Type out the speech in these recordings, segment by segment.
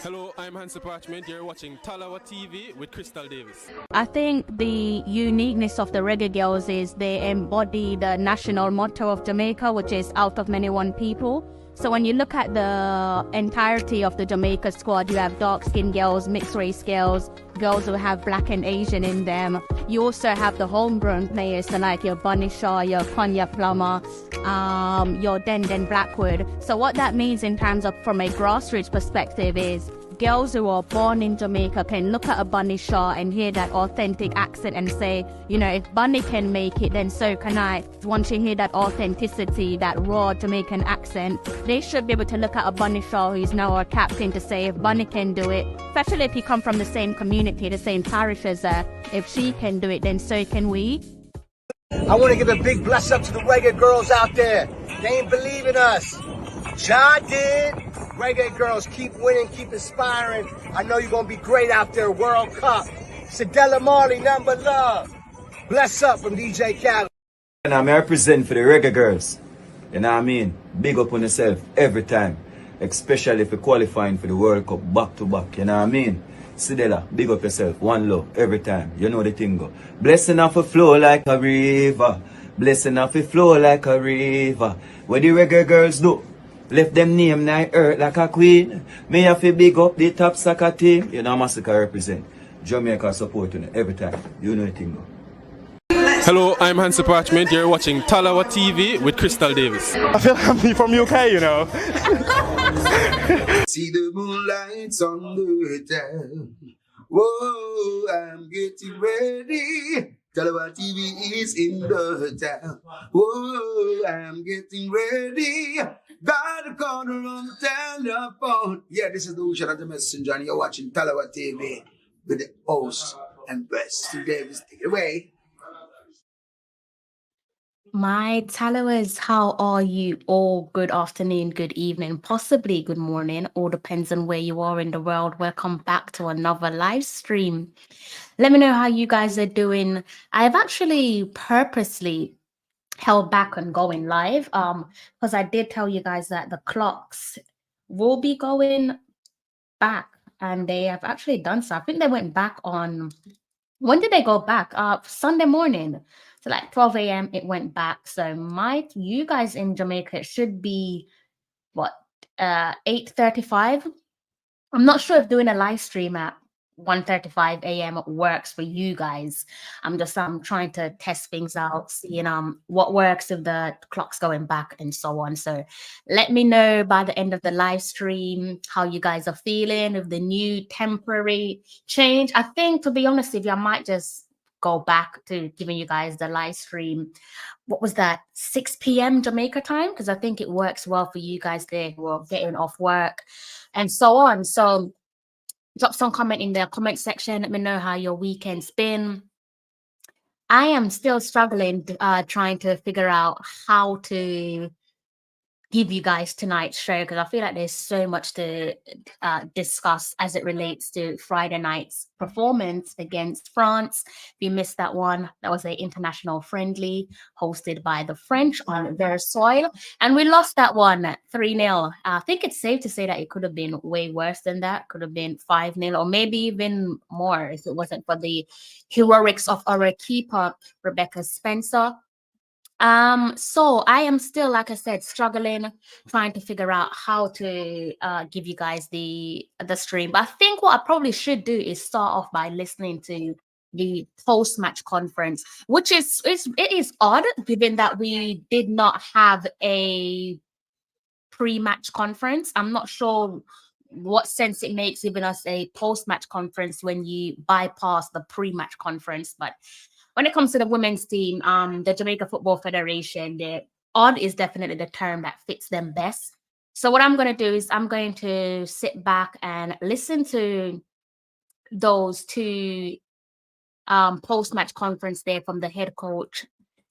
Hello, I'm Hansi Parchment. You're watching Talawa TV with Crystal Davis. I think the uniqueness of the Reggae Girlz is they embody the national motto of Jamaica, which is out of many one people. So when you look at the entirety of the Jamaica squad, you have dark-skinned girls, mixed-race girls, girls who have black and Asian in them. You also have the homegrown players, so like your Bunny Shaw, your Konya Plummer, your Den Blackwood. So what that means in terms of from a grassroots perspective is girls who are born in Jamaica can look at a Bunny Shaw and hear that authentic accent and say, you know, if Bunny can make it, then so can I. Once you hear that authenticity, that raw Jamaican accent, they should be able to look at a Bunny Shaw who's now our captain to say, if Bunny can do it, especially if you come from the same community, the same parish as her, if she can do it, then so can we. I want to give a big bless up to the Reggae Girlz out there. They ain't believe in us. Jah did. Reggae Girlz, keep winning, keep inspiring. I know you're going to be great out there. World Cup. Sadella Marley, number love. Bless up from DJ Khaled. And I'm representing for the Reggae Girlz. You know what I mean? Big up on yourself every time. Especially if you're qualifying for the World Cup back to back. You know what I mean? Sidela, big up yourself. One love every time. You know the thing go. Blessing off a flow like a river. Blessing off a flow like a river. What the Reggae Girlz do? Left them name night earth like a queen. Me have to big up the top soccer team. You know Massacre represent. Jamaica supporting every time. You know the thing go. Hello, I'm Hansi Parchment. You're watching Talawa TV with Crystal Davis. I feel happy from UK, you know. See the moonlights on the town. Whoa, I'm getting ready. Talawa TV is in the town. Whoa, I'm getting ready. Got a corner on the telephone. Yeah, this is the Ocean of the Messenger, and you're watching Talawa TV with the host and best Davis. Take it away. My Talowers, how are you all? Good afternoon, good evening, possibly good morning. All depends on where you are in the world. Welcome back to another live stream. Let me know how you guys are doing. I've actually purposely held back on going live because I did tell you guys that the clocks will be going back, and they have actually done so. I think they went back on, when did they go back? Sunday morning. So like 12 a.m. it went back. So you guys in Jamaica, it should be what 8:35. I'm not sure if doing a live stream at 1:35 a.m. works for you guys. I'm trying to test things out, seeing what works if the clock's going back and so on. So let me know by the end of the live stream how you guys are feeling with the new temporary change. I think, to be honest with you, I might just go back to giving you guys the live stream. What was that, 6 p.m. Jamaica time? Because I think it works well for you guys there who are getting off work and so on. So drop some comment in the comment section. Let me know how your weekend's been. I am still struggling, trying to figure out how to give you guys tonight's show, because I feel like there's so much to discuss as it relates to Friday night's performance against France. If you missed that one, that was an international friendly hosted by the French on their soil, and we lost that one 3-0. I think it's safe to say that it could have been way worse than that. Could have been 5-0 or maybe even more if it wasn't for the heroics of our keeper, Rebecca Spencer. So I am still, like I said, struggling, trying to figure out how to give you guys the stream. But I think what I probably should do is start off by listening to the post-match conference, which is odd, given that we did not have a pre-match conference. I'm not sure what sense it makes giving us a post-match conference when you bypass the pre-match conference, but when it comes to the women's team, the Jamaica Football Federation, the odd is definitely the term that fits them best. So what I'm going to do is I'm going to sit back and listen to those two post-match conference there from the head coach,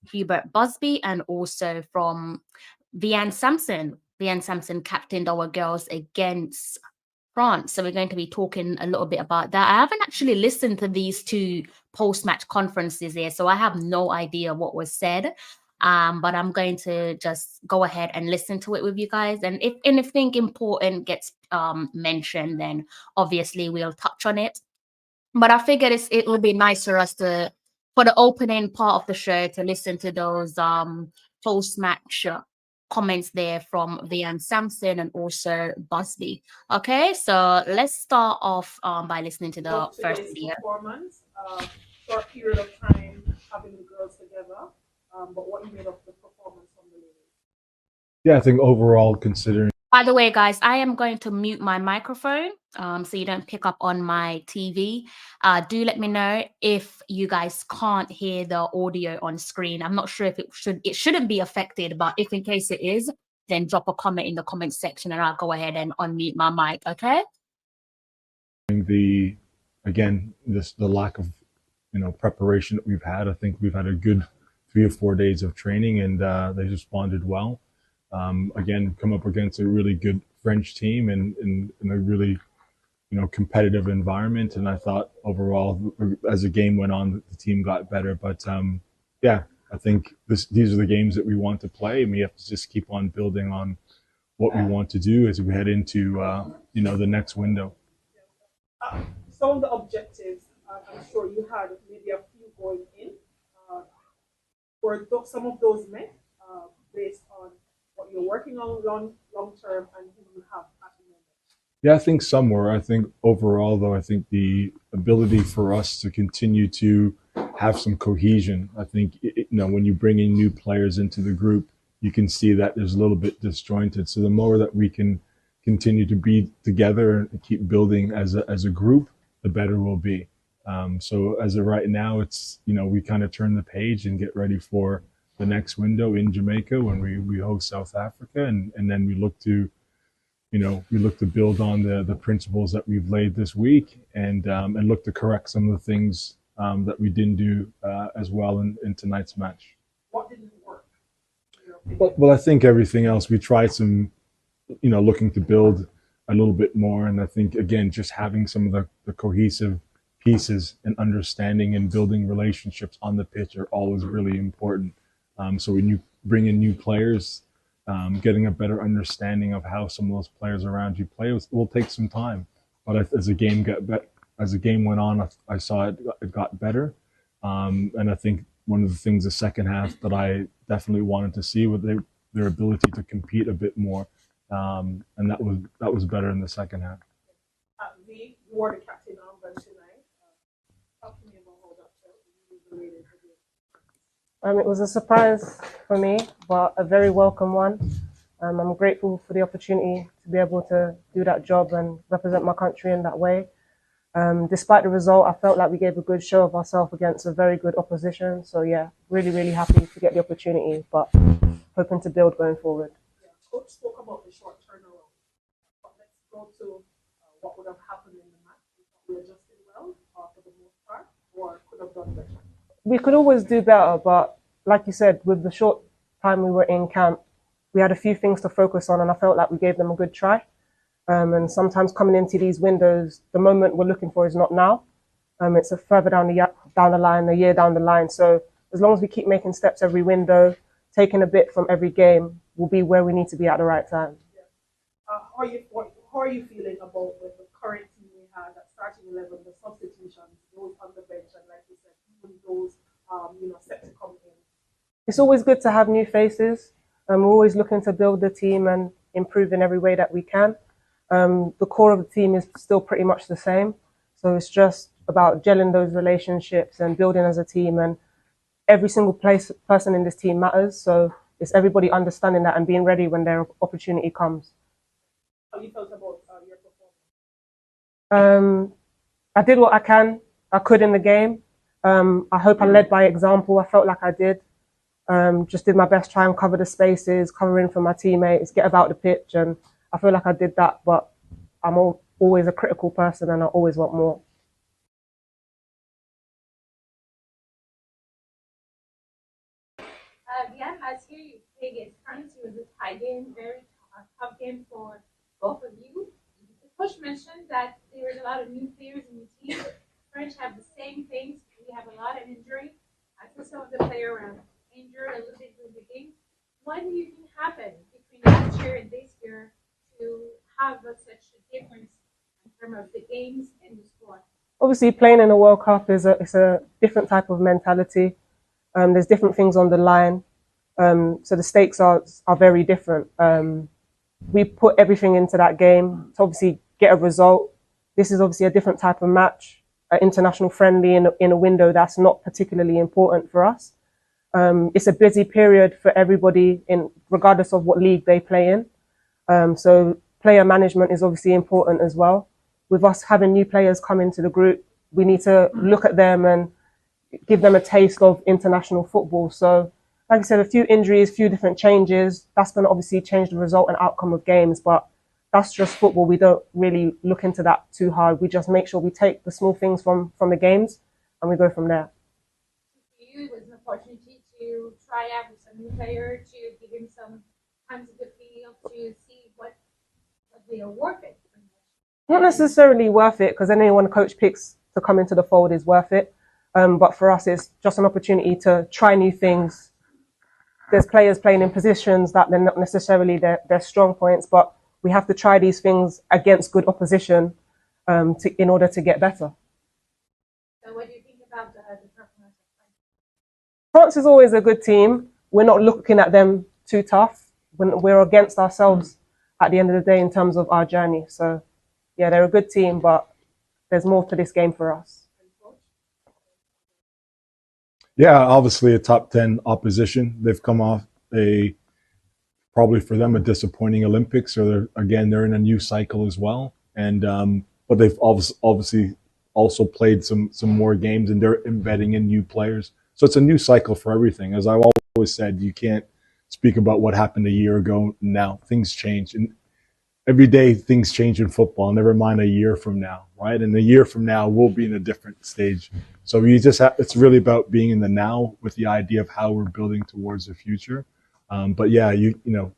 Hubert Busby, and also from Vianne Sampson. Vianne Sampson captained our girls against France. So we're going to be talking a little bit about that. I haven't actually listened to these two post-match conferences here, so I have no idea what was said. But I'm going to just go ahead and listen to it with you guys. And if anything important gets mentioned, then obviously we'll touch on it. But I figured it would be nice for us to, for the opening part of the show, to listen to those post match comments there from Vian Sampson and also Busby. Okay, so let's start off by listening to the first video. Performance, for a period of time having the girls together, but what you made of the performance from the ladies? Yeah, I think overall, considering. By the way, guys, I am going to mute my microphone so you don't pick up on my TV. Do let me know if you guys can't hear the audio on screen. I'm not sure if it shouldn't be affected, but if in case it is, then drop a comment in the comment section and I'll go ahead and unmute my mic, okay? The lack of preparation that we've had. I think we've had a good 3 or 4 days of training, and they responded well. Again, come up against a really good French team and in a really competitive environment. And I thought overall, as the game went on, the team got better. But yeah, I think these are the games that we want to play, and we have to just keep on building on what we want to do as we head into the next window. Some of the objectives, I'm sure you had maybe a few going in. Were some of those met based on what you're working on long term and who you have at the moment? Yeah, I think some were. I think overall, though, I think the ability for us to continue to have some cohesion. I think when you bring in new players into the group, you can see that there's a little bit disjointed. So the more that we can continue to be together and keep building as a group, the better we'll be. So as of right now, it's we kind of turn the page and get ready for the next window in Jamaica when we host South Africa, and then we look to build on the principles that we've laid this week, and look to correct some of the things that we didn't do as well in tonight's match. What didn't work? Well, I think everything else we tried some, looking to build a little bit more, and I think again just having some of the cohesive pieces and understanding and building relationships on the pitch are always really important. So when you bring in new players, getting a better understanding of how some of those players around you play will take some time. But as the game went on, I saw it got better, and I think one of the things the second half that I definitely wanted to see was their ability to compete a bit more, and that was better in the second half. You wore the captain armband tonight. Talk to me about how that felt related to this. It was a surprise for me, but a very welcome one. I'm grateful for the opportunity to be able to do that job and represent my country in that way. Despite the result, I felt like we gave a good show of ourselves against a very good opposition. So yeah, really, really happy to get the opportunity, but hoping to build going forward. Yeah, Coach spoke about the short turnaround, but let's go to what would have happened in the match. We adjusted well for the most part, or could have done better. We could always do better, but like you said, with the short time we were in camp, we had a few things to focus on, and I felt like we gave them a good try. And sometimes coming into these windows, the moment we're looking for is not now. It's a further down the line, a year down the line. So as long as we keep making steps every window, taking a bit from every game, we'll be where we need to be at the right time. Yeah. How are you feeling about the current team we had, that starting 11, the substitutions, those on the bench, and like you said, even those set to come in? It's always good to have new faces. We're always looking to build the team and improve in every way that we can. The core of the team is still pretty much the same. So it's just about gelling those relationships and building as a team. And every single person in this team matters. So it's everybody understanding that and being ready when their opportunity comes. How you felt about your performance? I did what I could in the game. I hope I led by example. I felt like I did. Just did my best, try and cover the spaces, covering for my teammates, get about the pitch, and I feel like I did that, but I'm always a critical person and I always want more. Yeah, last year you played against France. It was a tie game, very tough game for both of you. The coach mentioned that there was a lot of new players in the team. French have the same things. We have a lot of injury. I saw some of the players around injured. injured a little bit during the game. What do you think happened between last year and this year to have such a difference in terms of the games and the sport? Obviously, playing in a World Cup is a different type of mentality. There's different things on the line, so the stakes are very different. We put everything into that game to obviously get a result. This is obviously a different type of match, an international friendly in a window that's not particularly important for us. It's a busy period for everybody, regardless of what league they play in. So player management is obviously important as well. With us having new players come into the group, we need to look at them and give them a taste of international football. So, like I said, a few injuries, a few different changes. That's going to obviously change the result and outcome of games, but that's just football. We don't really look into that too hard. We just make sure we take the small things from the games and we go from there. For you, it was an opportunity to try out with some new player, to give him some time to the field, to see what they are worth it. Not necessarily worth it, because anyone a coach picks to come into the fold is worth it. But for us, it's just an opportunity to try new things. There's players playing in positions that they're not necessarily their strong points, but we have to try these things against good opposition in order to get better. So what do you think about the performance of France? France is always a good team. We're not looking at them too tough. We're against ourselves at the end of the day in terms of our journey. So, yeah, they're a good team, but there's more to this game for us. Yeah, obviously a top 10 opposition. They've come off probably for them a disappointing Olympics, so they're in a new cycle as well. And but they've obviously also played some more games, and they're embedding in new players. So it's a new cycle for everything. As I've always said, you can't speak about what happened a year ago. Now things change, and every day things change in football. Never mind a year from now, right? And a year from now, we'll be in a different stage. So you just it's really about being in the now with the idea of how we're building towards the future. But yeah, you know,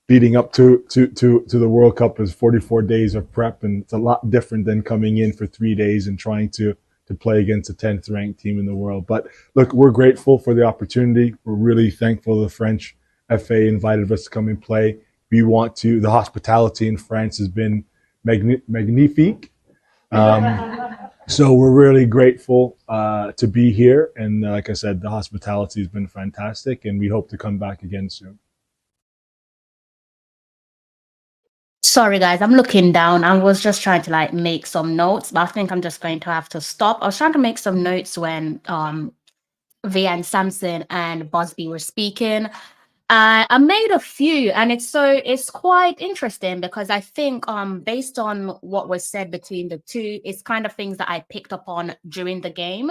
leading up to the World Cup is 44 days of prep, and it's a lot different than coming in for 3 days and trying to play against the 10th ranked team in the world. But look, we're grateful for the opportunity. We're really thankful the French FA invited us to come and play. We want to. The hospitality in France has been magnifique. So we're really grateful to be here. And like I said, the hospitality has been fantastic, and we hope to come back again soon. Sorry, guys, I'm looking down. I was just trying to like make some notes, but I think I'm just going to have to stop. I was trying to make some notes when Vian Sampson and Busby were speaking. I made a few, and it's quite interesting because I think based on what was said between the two, it's kind of things that I picked up on during the game.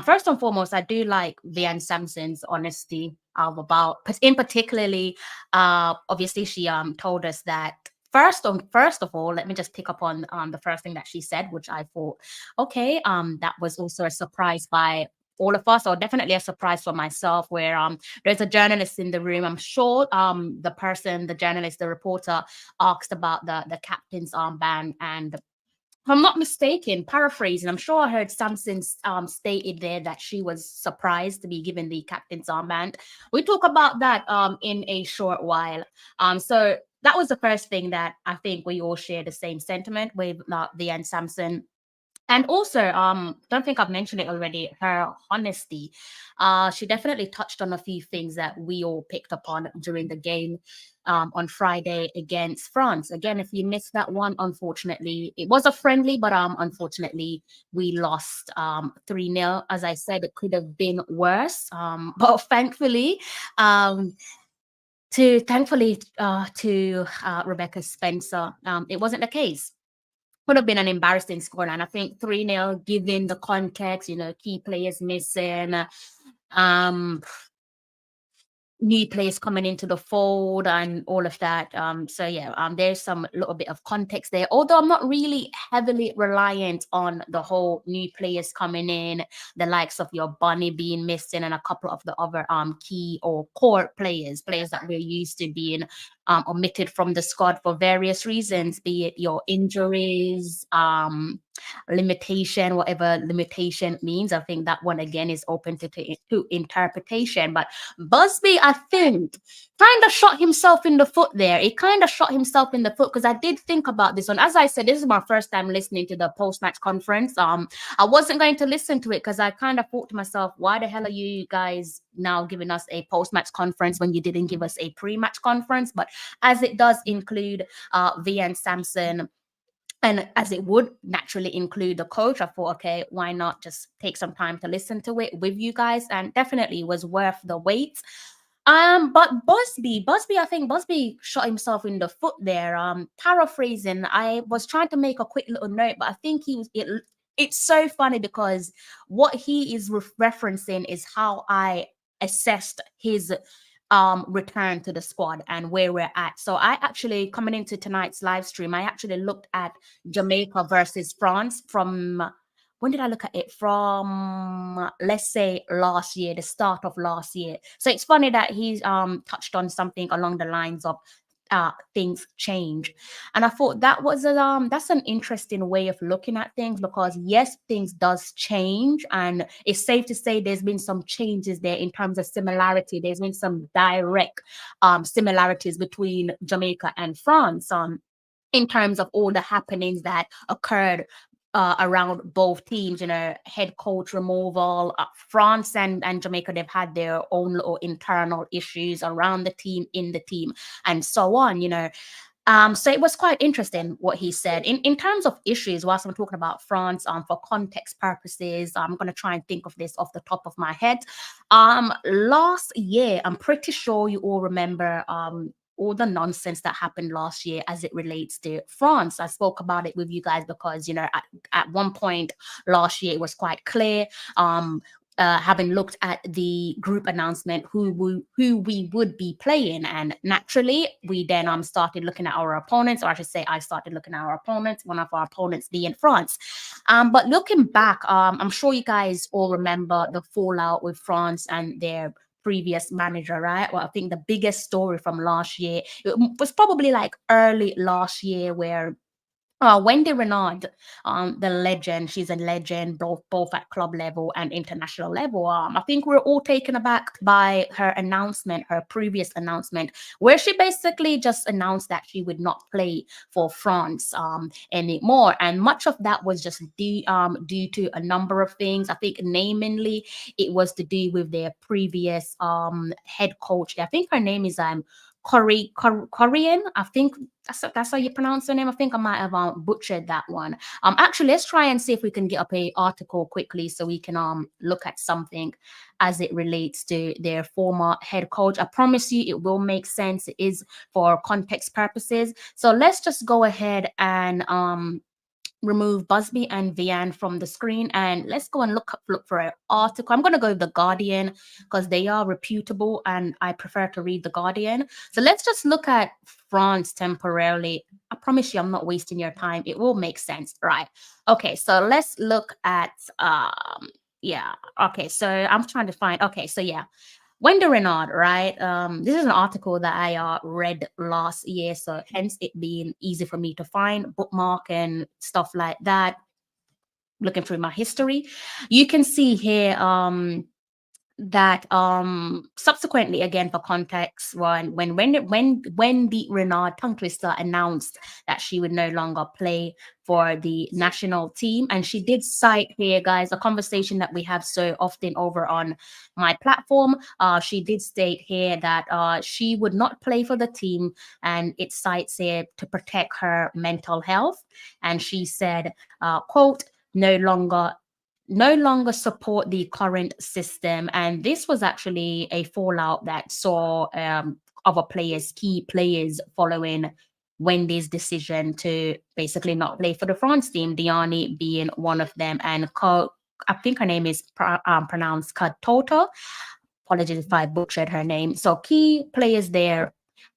First and foremost, I do like Vian Sampson's honesty about, in particularly, obviously she told us that first of all, let me just pick up on the first thing that she said, which I thought, okay, that was also a surprise by all of us, or definitely a surprise for myself, where there's a journalist in the room. I'm sure the journalist, the reporter asked about the captain's armband, and if I'm not mistaken, paraphrasing, I'm sure I heard Sampson stated there that she was surprised to be given the captain's armband. We talk about that in a short while. So that was the first thing that I think we all share the same sentiment with Vian Sampson. And also, don't think I've mentioned it already, her honesty. She definitely touched on a few things that we all picked up on during the game on Friday against France. Again, if you missed that one, unfortunately, it was a friendly, but unfortunately, we lost 3-0. As I said, it could have been worse. But thankfully, to Rebecca Spencer, it wasn't the case. Would have been an embarrassing scoreline. I think 3-0, given the context, key players missing, new players coming into the fold and all of that. So yeah, there's some little bit of context there. Although I'm not really heavily reliant on the whole new players coming in, the likes of your Bunny being missing and a couple of the other key or core players that we're used to being omitted from the squad for various reasons, be it your injuries, limitation, whatever limitation means. I think that one again is open to interpretation. But Busby, I think, kind of shot himself in the foot there. He kind of shot himself in the foot, because I did think about this one. As I said, this is my first time listening to the post-match conference. I wasn't going to listen to it because I kind of thought to myself, why the hell are you guys now giving us a post-match conference when you didn't give us a pre-match conference? But as it does include Vian Sampson, and as it would naturally include the coach, I thought, okay, why not just take some time to listen to it with you guys? And definitely was worth the wait. But Busby, I think Busby shot himself in the foot there. Paraphrasing, I was trying to make a quick little note, but I think it's so funny because what he is referencing is how I assessed his return to the squad and where we're at. So I actually, coming into tonight's live stream, I actually looked at Jamaica versus France from, when did I look at it? From, let's say, last year, the start of last year. So it's funny that he's touched on something along the lines of things change. And I thought that was that's an interesting way of looking at things, because yes, things does change, and it's safe to say there's been some changes there in terms of similarity. There's been some direct similarities between Jamaica and France in terms of all the happenings that occurred around both teams, head coach removal. France and Jamaica, they've had their own little internal issues around the team, in the team, and so on, So it was quite interesting what he said. In terms of issues, whilst I'm talking about France, for context purposes, I'm going to try and think of this off the top of my head. Last year, I'm pretty sure you all remember all the nonsense that happened last year as it relates to France. I spoke about it with you guys because, at one point last year, it was quite clear, having looked at the group announcement, who we would be playing. And naturally, we then started looking at our opponents, or I should say I started looking at our opponents, one of our opponents being France. But looking back, I'm sure you guys all remember the fallout with France and their previous manager, right? Well, I think the biggest story from last year, it was probably like early last year, where Wendy Renard, the legend, she's a legend both at club level and international level. I think we're all taken aback by her announcement, her previous announcement, where she basically just announced that she would not play for France anymore. And much of that was just due to a number of things. I think namely it was to do with their previous head coach. I think her name is Korean. I think that's how you pronounce her name. I think I might have butchered that one. Actually, let's try and see if we can get up a article quickly so we can look at something as it relates to their former head coach. I promise you it will make sense. It is for context purposes. So let's just go ahead and remove Busby and Vian from the screen, and let's go and look for an article. I'm going to go with The Guardian because they are reputable and I prefer to read The Guardian. So let's just look at France temporarily. I promise you I'm not wasting your time. It will make sense, right? Okay, so let's look at yeah. Okay, so I'm trying to find, okay, so yeah. Wendy Renard, right? This is an article that I read last year, so hence it being easy for me to find, bookmark and stuff like that. Looking through my history, you can see here that subsequently, again for context, when Wendy Renard, tongue twister, announced that she would no longer play for the national team, and she did cite here, guys, a conversation that we have so often over on my platform. She did state here that she would not play for the team, and it cites here to protect her mental health. And she said, quote, no longer support the current system. And this was actually a fallout that saw other players, key players, following Wendy's decision to basically not play for the France team, Diani being one of them. And I think her name is pronounced Katota. Apologies if I butchered her name. So key players there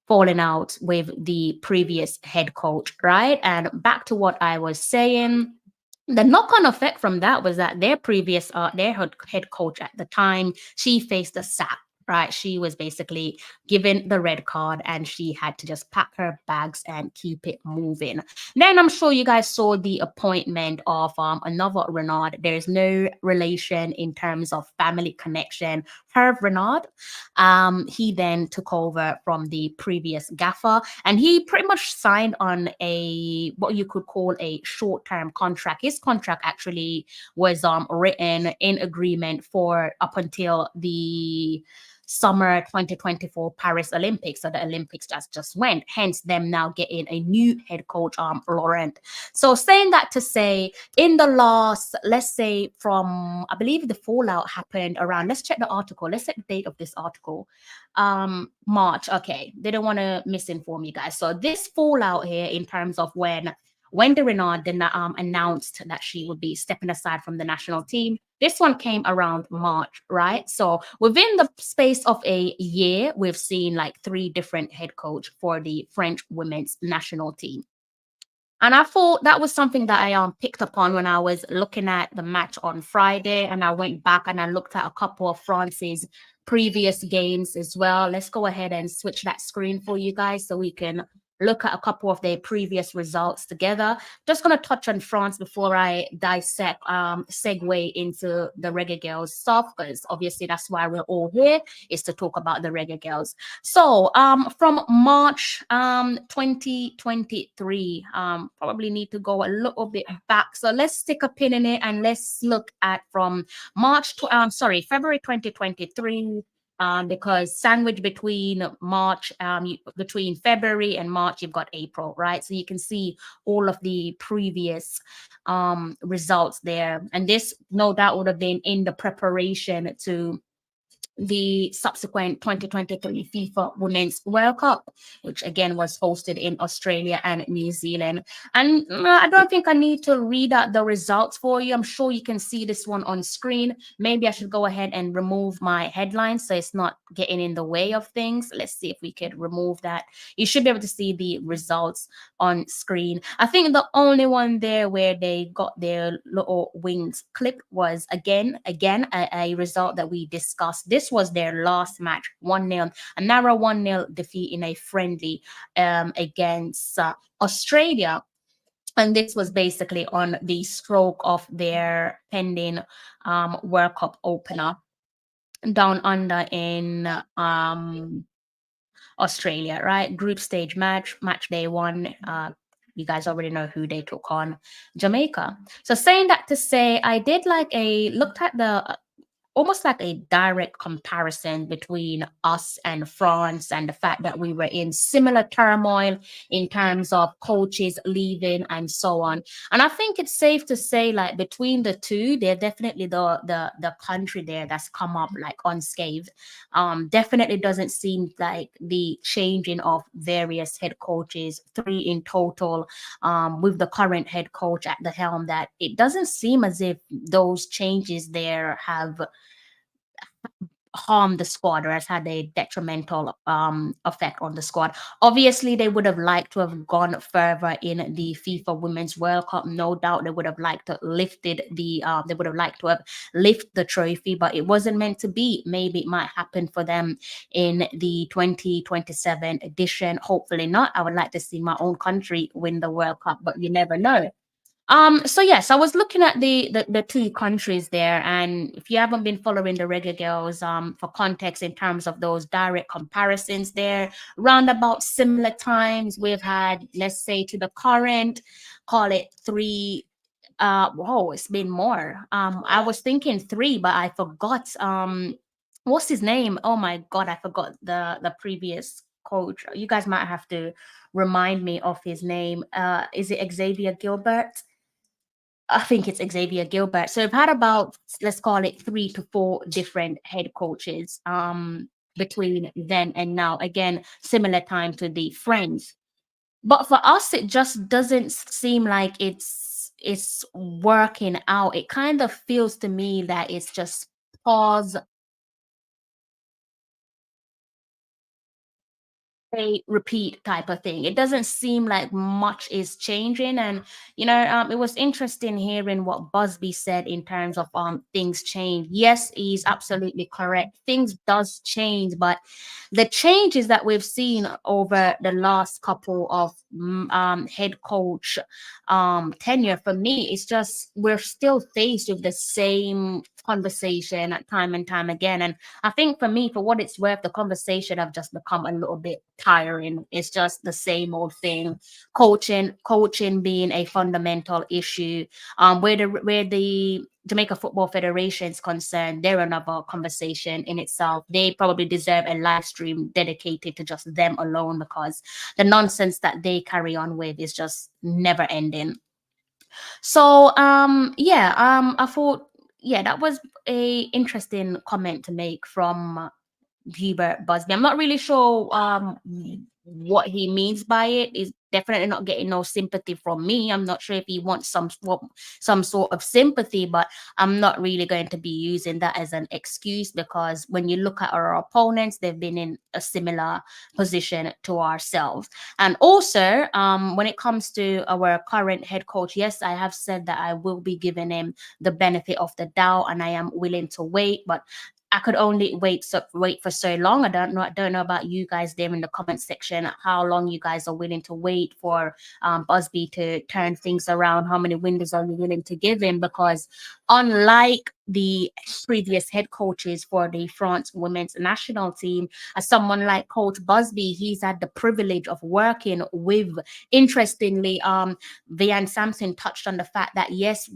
falling out with the previous head coach, right? And back to what I was saying, the knock-on effect from that was that their previous their head coach at the time, she faced a sack. right? She was basically given the red card and she had to just pack her bags and keep it moving. Then I'm sure you guys saw the appointment of another Renard. There's no relation in terms of family connection. Herb Renard, he then took over from the previous gaffer and he pretty much signed on a what you could call a short-term contract. His contract actually was written in agreement for up until the summer 2024 Paris Olympics. So the Olympics just went, hence them now getting a new head coach, Laurent. So saying that to say, in the last, let's say from, I believe the fallout happened around, let's check the article, let's check the date of this article, March. Okay, they don't want to misinform you guys. So this fallout here in terms of when Wendy Renard then announced that she would be stepping aside from the national team. This one came around March, right? So within the space of a year, we've seen like 3 different head coach for the French women's national team. And I thought that was something that I picked up on when I was looking at the match on Friday. And I went back and I looked at a couple of France's previous games as well. Let's go ahead and switch that screen for you guys so we can look at a couple of their previous results together. Just going to touch on France before I dissect, segue into the Reggae Girlz stuff, because obviously that's why we're all here, is to talk about the Reggae Girlz. So from March 2023, probably need to go a little bit back. So let's stick a pin in it and let's look at from February 2023. Because sandwich between between February and March, you've got April, right? So you can see all of the previous results there. And this, no doubt, would have been in the preparation to the subsequent 2023 FIFA Women's World Cup, which again was hosted in Australia and New Zealand. And I don't think I need to read out the results for you. I'm sure you can see this one on screen. Maybe I should go ahead and remove my headlines so it's not getting in the way of things. Let's see if we could remove that. You should be able to see the results on screen. I think the only one there where they got their little wings clipped was again a result that we discussed. This was their last match, 1-0, a narrow 1-0 defeat in a friendly against Australia. And this was basically on the stroke of their pending World Cup opener down under in Australia, right? Group stage match day 1. You guys already know who they took on, Jamaica. So saying that to say, I did looked at the almost like a direct comparison between us and France, and the fact that we were in similar turmoil in terms of coaches leaving and so on. And I think it's safe to say, like, between the two, they're definitely the country there that's come up like unscathed. Definitely doesn't seem like the changing of various head coaches, 3 in total, with the current head coach at the helm, that it doesn't seem as if those changes there have harmed the squad or has had a detrimental effect on the squad. Obviously, they would have liked to have gone further in the FIFA Women's World Cup. No doubt they would have liked to lifted the they would have liked to have lift the trophy, but it wasn't meant to be. Maybe it might happen for them in the 2027 edition. Hopefully not. I would like to see my own country win the World Cup, but you never know. So yes, I was looking at the 2 countries there, and if you haven't been following the Reggae Girlz, for context in terms of those direct comparisons there, round about similar times, we've had, let's say, to the current, call it 3. Whoa, it's been more. I was thinking 3, but I forgot. What's his name? Oh my God, I forgot the previous coach. You guys might have to remind me of his name. Is it Xavier Gilbert? I think it's Xavier Gilbert. So I've had about, let's call it 3 to 4 different head coaches between then and now. Again, similar time to the French. But for us, it just doesn't seem like it's working out. It kind of feels to me that it's just pause. a repeat type of thing. It doesn't seem like much is changing. And it was interesting hearing what Busby said in terms of things change. Yes, he's absolutely correct. Things does change, but the changes that we've seen over the last couple of head coach tenure, for me, it's just we're still faced with the same conversation time and time again. And I think for me, for what it's worth, the conversation have just become a little bit tiring. It's just the same old thing. Coaching being a fundamental issue. Where the Jamaica Football Federation is concerned, they're another conversation in itself. They probably deserve a live stream dedicated to just them alone, because the nonsense that they carry on with is just never ending. So I thought, yeah, that was a interesting comment to make from Hubert Busby. I'm not really sure what he means by it. Is definitely not getting no sympathy from me. I'm not sure if he wants some sort of sympathy, but I'm not really going to be using that as an excuse, because when you look at our opponents, they've been in a similar position to ourselves. And also, when it comes to our current head coach, yes, I have said that I will be giving him the benefit of the doubt, and I am willing to wait, but I could only wait for so long. I don't know about you guys there in the comment section, how long you guys are willing to wait for Busby to turn things around. How many windows are you willing to give him? Because unlike the previous head coaches for the France women's national team, as someone like Coach Busby, he's had the privilege of working with, interestingly, Vianne Sampson touched on the fact that, yes,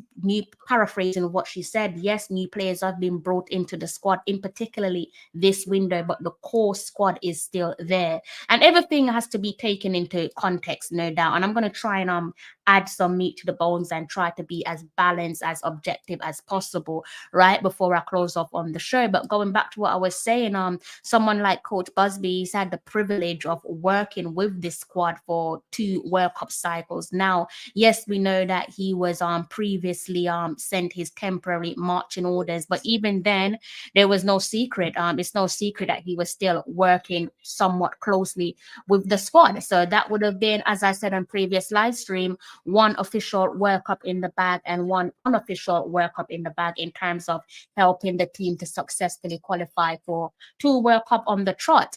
paraphrasing what she said, yes, new players have been brought into the squad, in particularly this window, but the core squad is still there. And everything has to be taken into context, no doubt. And I'm going to try and add some meat to the bones and try to be as balanced, as objective as possible, right, before I close off on the show. But going back to what I was saying, someone like Coach Busby, he's had the privilege of working with this squad for 2 World Cup cycles now. Yes, we know that he was previously sent his temporary marching orders, but even then there was no secret. It's no secret that he was still working somewhat closely with the squad. So that would have been, as I said on previous live stream, 1 official World Cup in the bag and 1 unofficial World Cup in the bag in terms of helping the team to successfully qualify for 2 World Cup on the trot.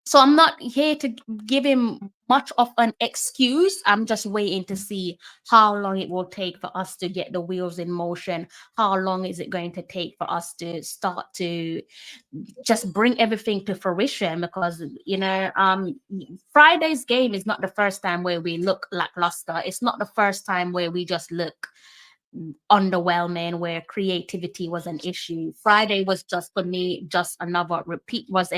So I'm not here to give him much of an excuse. I'm just waiting to see how long it will take for us to get the wheels in motion. How long is it going to take for us to start to just bring everything to fruition? Because, Friday's game is not the first time where we look lackluster. It's not the first time where we just look underwhelming, where creativity was an issue. Friday was just, for me, just another repeat, was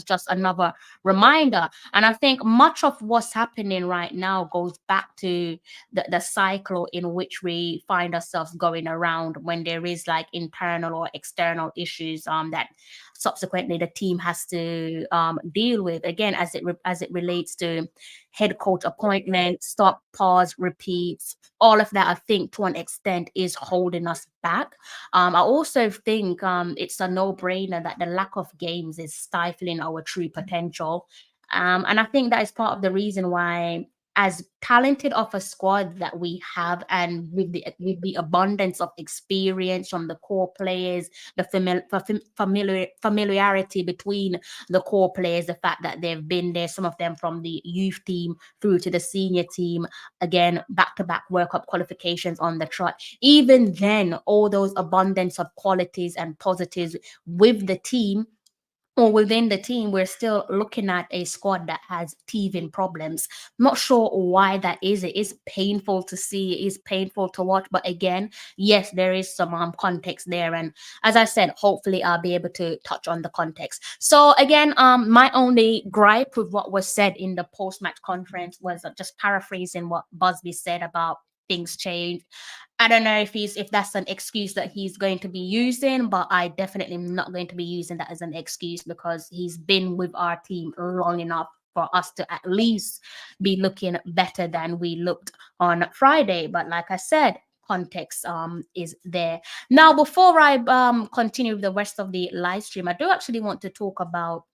just another reminder. And I think much of what's happening right now goes back to the cycle in which we find ourselves going around, when there is like internal or external issues that subsequently the team has to deal with, again, as it relates to head coach appointment, stop, pause, repeats, all of that. I think to an extent is holding us back. I also think it's a no-brainer that the lack of games is stifling our true potential. And I think that is part of the reason why, as talented of a squad that we have, and with the abundance of experience from the core players, the familiarity between the core players, the fact that they've been there, some of them from the youth team through to the senior team, again, back-to-back World Cup qualifications on the trot. Even then, all those abundance of qualities and positives with the team, or within the team, we're still looking at a squad that has teething problems. Not sure why that is. It is painful to see. It is painful to watch. But again, yes, there is some context there. And as I said, hopefully I'll be able to touch on the context. So again, my only gripe with what was said in the post-match conference was just paraphrasing what Busby said about things change. I don't know if that's an excuse that he's going to be using, but I definitely am not going to be using that as an excuse, because he's been with our team long enough for us to at least be looking better than we looked on Friday. But like I said, context is there. Now, before I continue with the rest of the live stream, I do actually want to talk about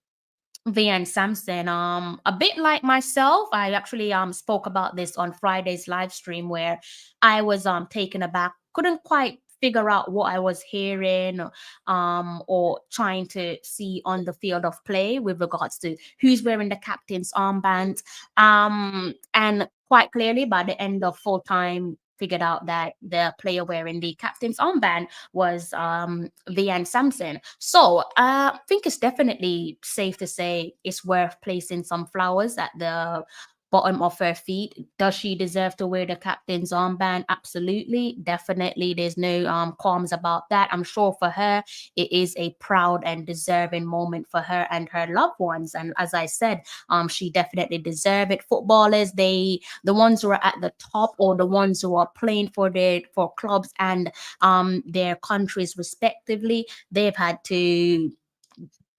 Vian Sampson, a bit like myself, I actually spoke about this on Friday's live stream where I was taken aback, couldn't quite figure out what I was hearing or trying to see on the field of play with regards to who's wearing the captain's armband. And quite clearly by the end of full time figured out that the player wearing the captain's armband was Vian Sampson. So I think it's definitely safe to say it's worth placing some flowers at the bottom of her feet. Does she deserve to wear the captain's armband? Absolutely, definitely. There's no qualms about that. I'm sure for her, it is a proud and deserving moment for her and her loved ones. And as I said, she definitely deserve it. Footballers, the ones who are at the top or the ones who are playing for clubs and their countries respectively, they've had to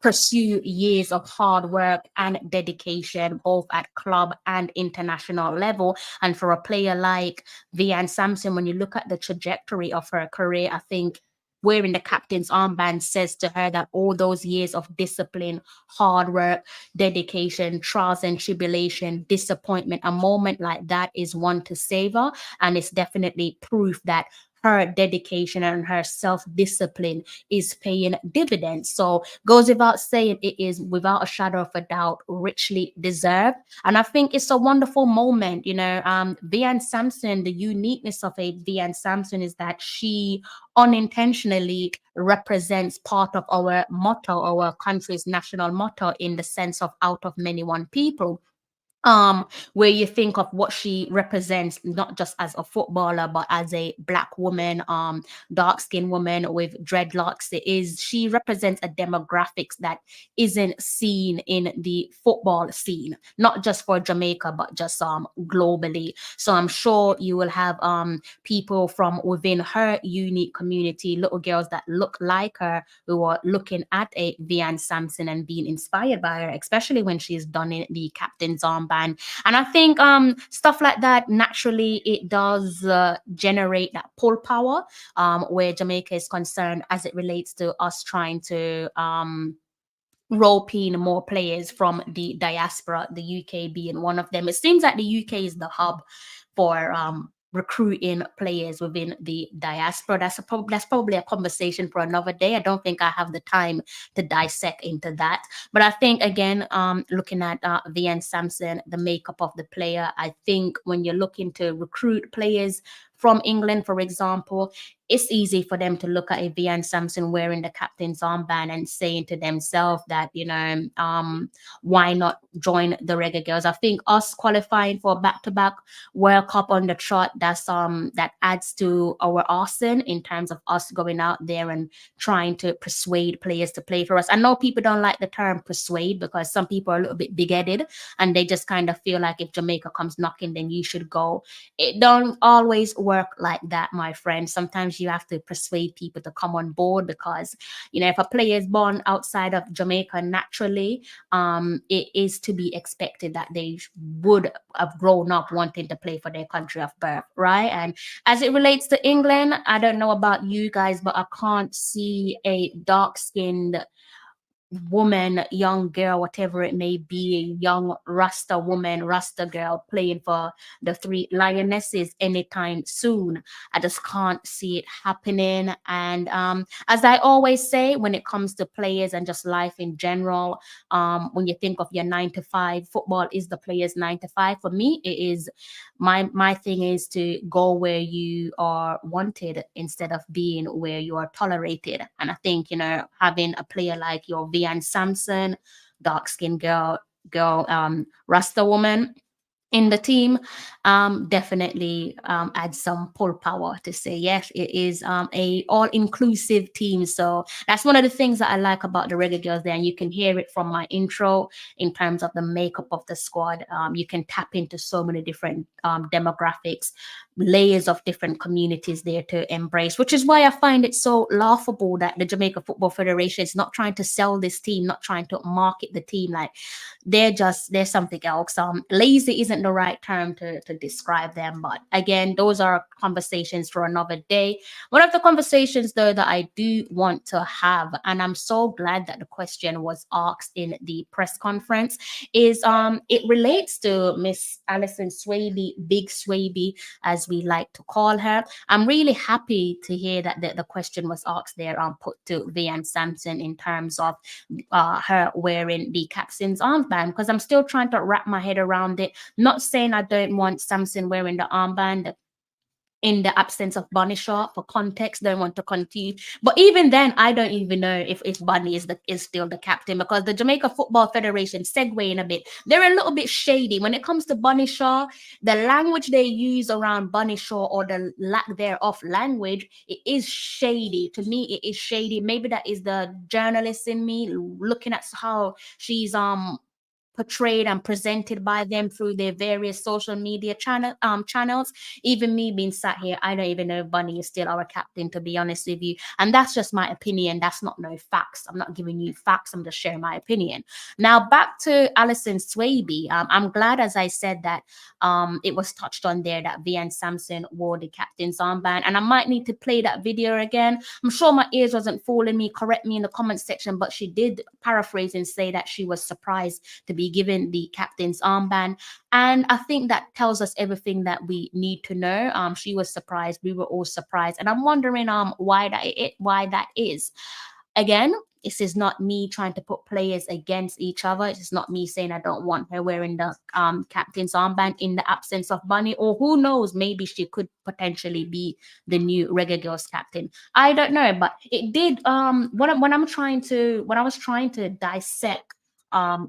pursue years of hard work and dedication, both at club and international level. And for a player like Vian Sampson, when you look at the trajectory of her career, I think wearing the captain's armband says to her that all those years of discipline, hard work, dedication, trials and tribulation, disappointment, a moment like that is one to savor. And it's definitely proof that her dedication and her self-discipline is paying dividends. So goes without saying, it is without a shadow of a doubt richly deserved. And I think it's a wonderful moment. Vian Sampson, the uniqueness of a Vian Sampson is that she unintentionally represents part of our motto, our country's national motto, in the sense of out of many one people, where you think of what she represents not just as a footballer but as a black woman, dark-skinned woman with dreadlocks. She represents a demographics that isn't seen in the football scene, not just for Jamaica but just globally. So I'm sure you will have people from within her unique community, little girls that look like her, who are looking at a Vian Sampson and being inspired by her, especially when she's donning the captain's armband. And I think stuff like that, naturally, it does generate that pull power where Jamaica is concerned as it relates to us trying to rope in more players from the diaspora, the UK being one of them. It seems like the UK is the hub for recruiting players within the diaspora. That's probably a conversation for another day. I don't think I have the time to dissect into that. But I think, again, looking at Vian Sampson, the makeup of the player, I think when you're looking to recruit players from England, for example, it's easy for them to look at a Vian Sampson wearing the captain's armband and saying to themselves that, why not join the Reggae Girlz? I think us qualifying for back-to-back World Cup on the trot, that adds to our arsenal in terms of us going out there and trying to persuade players to play for us. I know people don't like the term persuade because some people are a little bit big-headed and they just kind of feel like if Jamaica comes knocking, then you should go. It don't always work like that, my friend. Sometimes you have to persuade people to come on board because, if a player is born outside of Jamaica, naturally, it is to be expected that they would have grown up wanting to play for their country of birth, right? And as it relates to England, I don't know about you guys, but I can't see a dark-skinned woman, young girl, whatever it may be, a young Rasta woman, Rasta girl playing for the Three Lionesses anytime soon. I just can't see it happening. And as I always say, when it comes to players and just life in general, when you think of your 9 to 5, football is the player's 9 to 5. For me, it is my thing is to go where you are wanted instead of being where you are tolerated. And I think, having a player like your Vian Sampson, dark-skinned girl, Rasta woman in the team, definitely adds some pull power to say yes, it is a all-inclusive team. So that's one of the things that I like about the Reggae Girlz there, and you can hear it from my intro in terms of the makeup of the squad. You can tap into so many different demographics, layers of different communities there to embrace, which is why I find it so laughable that the Jamaica Football Federation is not trying to sell this team, not trying to market the team. Like they're something else. Lazy isn't isn't the right term to describe them. But again, those are conversations for another day. One of the conversations though that I do want to have, and I'm so glad that the question was asked in the press conference, is it relates to Miss Allyson Swaby, Big Swaby, as we like to call her. I'm really happy to hear that the question was asked there, put to Vian Sampson in terms of her wearing the captain's armband, because I'm still trying to wrap my head around it. Not saying I don't want Sampson wearing the armband in the absence of Bunny Shaw. For context, don't want to continue. But even then, I don't even know if Bunny is still the captain, because the Jamaica Football Federation, segueing a bit, they're a little bit shady when it comes to Bunny Shaw. The language they use around Bunny Shaw, or the lack thereof language, it is shady. To me, it is shady. Maybe that is the journalist in me looking at how she's portrayed and presented by them through their various social media channels. Even me being sat here, I don't even know if Bunny is still our captain, to be honest with you. And that's just my opinion. That's not no facts. I'm not giving you facts. I'm just sharing my opinion. Now back to Allyson Swaby. I'm glad, as I said, that it was touched on there that Vian Sampson wore the captain's armband. And I might need to play that video again. I'm sure my ears wasn't fooling me. Correct me in the comment section, but she did paraphrase and say that she was surprised to be given the captain's armband. And I think that tells us everything that we need to know. She was surprised. We were all surprised. And I'm wondering why that is. Again, this is not me trying to put players against each other. It's not me saying I don't want her wearing the captain's armband in the absence of Bunny, or who knows, maybe she could potentially be the new Reggae Girlz captain. I don't know, but it did. When I was trying to dissect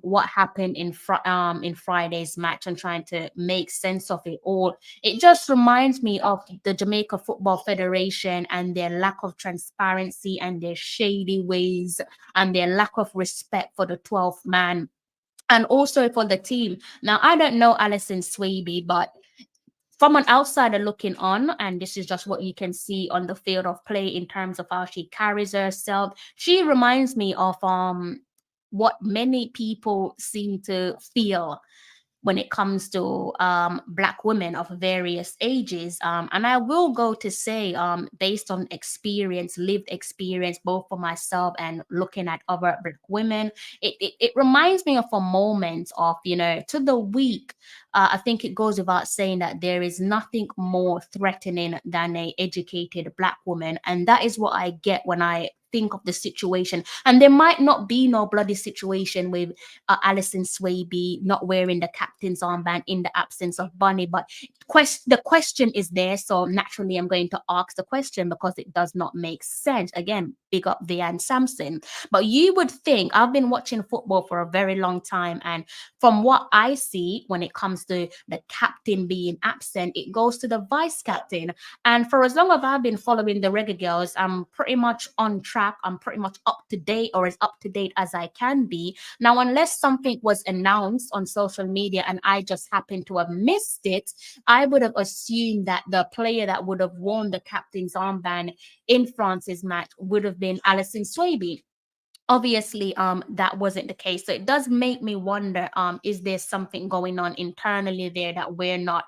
what happened in Friday's match and trying to make sense of it all, it just reminds me of the Jamaica Football Federation and their lack of transparency and their shady ways and their lack of respect for the 12th man and also for the team. Now, I don't know Allyson Swaby, but from an outsider looking on, and this is just what you can see on the field of play in terms of how she carries herself, she reminds me of what many people seem to feel when it comes to Black women of various ages. And I will go to say, based on experience, lived experience, both for myself and looking at other Black women, it reminds me of a moment of, to the weak. I think it goes without saying that there is nothing more threatening than a educated Black woman. And that is what I get when I think of the situation. And there might not be no bloody situation with Allyson Swaby not wearing the captain's armband in the absence of Bunny, but the question is there, so naturally I'm going to ask the question because it does not make sense. Again, big up Vian Sampson. But you would think, I've been watching football for a very long time, and from what I see when it comes to the captain being absent, it goes to the vice captain. And for as long as I've been following the Reggae Girlz, I'm pretty much on track. I'm pretty much up to date, or as up to date as I can be. Now, unless something was announced on social media and I just happened to have missed it, I would have assumed that the player that would have worn the captain's armband in France's match would have been Allyson Swaby. Obviously, that wasn't the case. So it does make me wonder, is there something going on internally there that we're not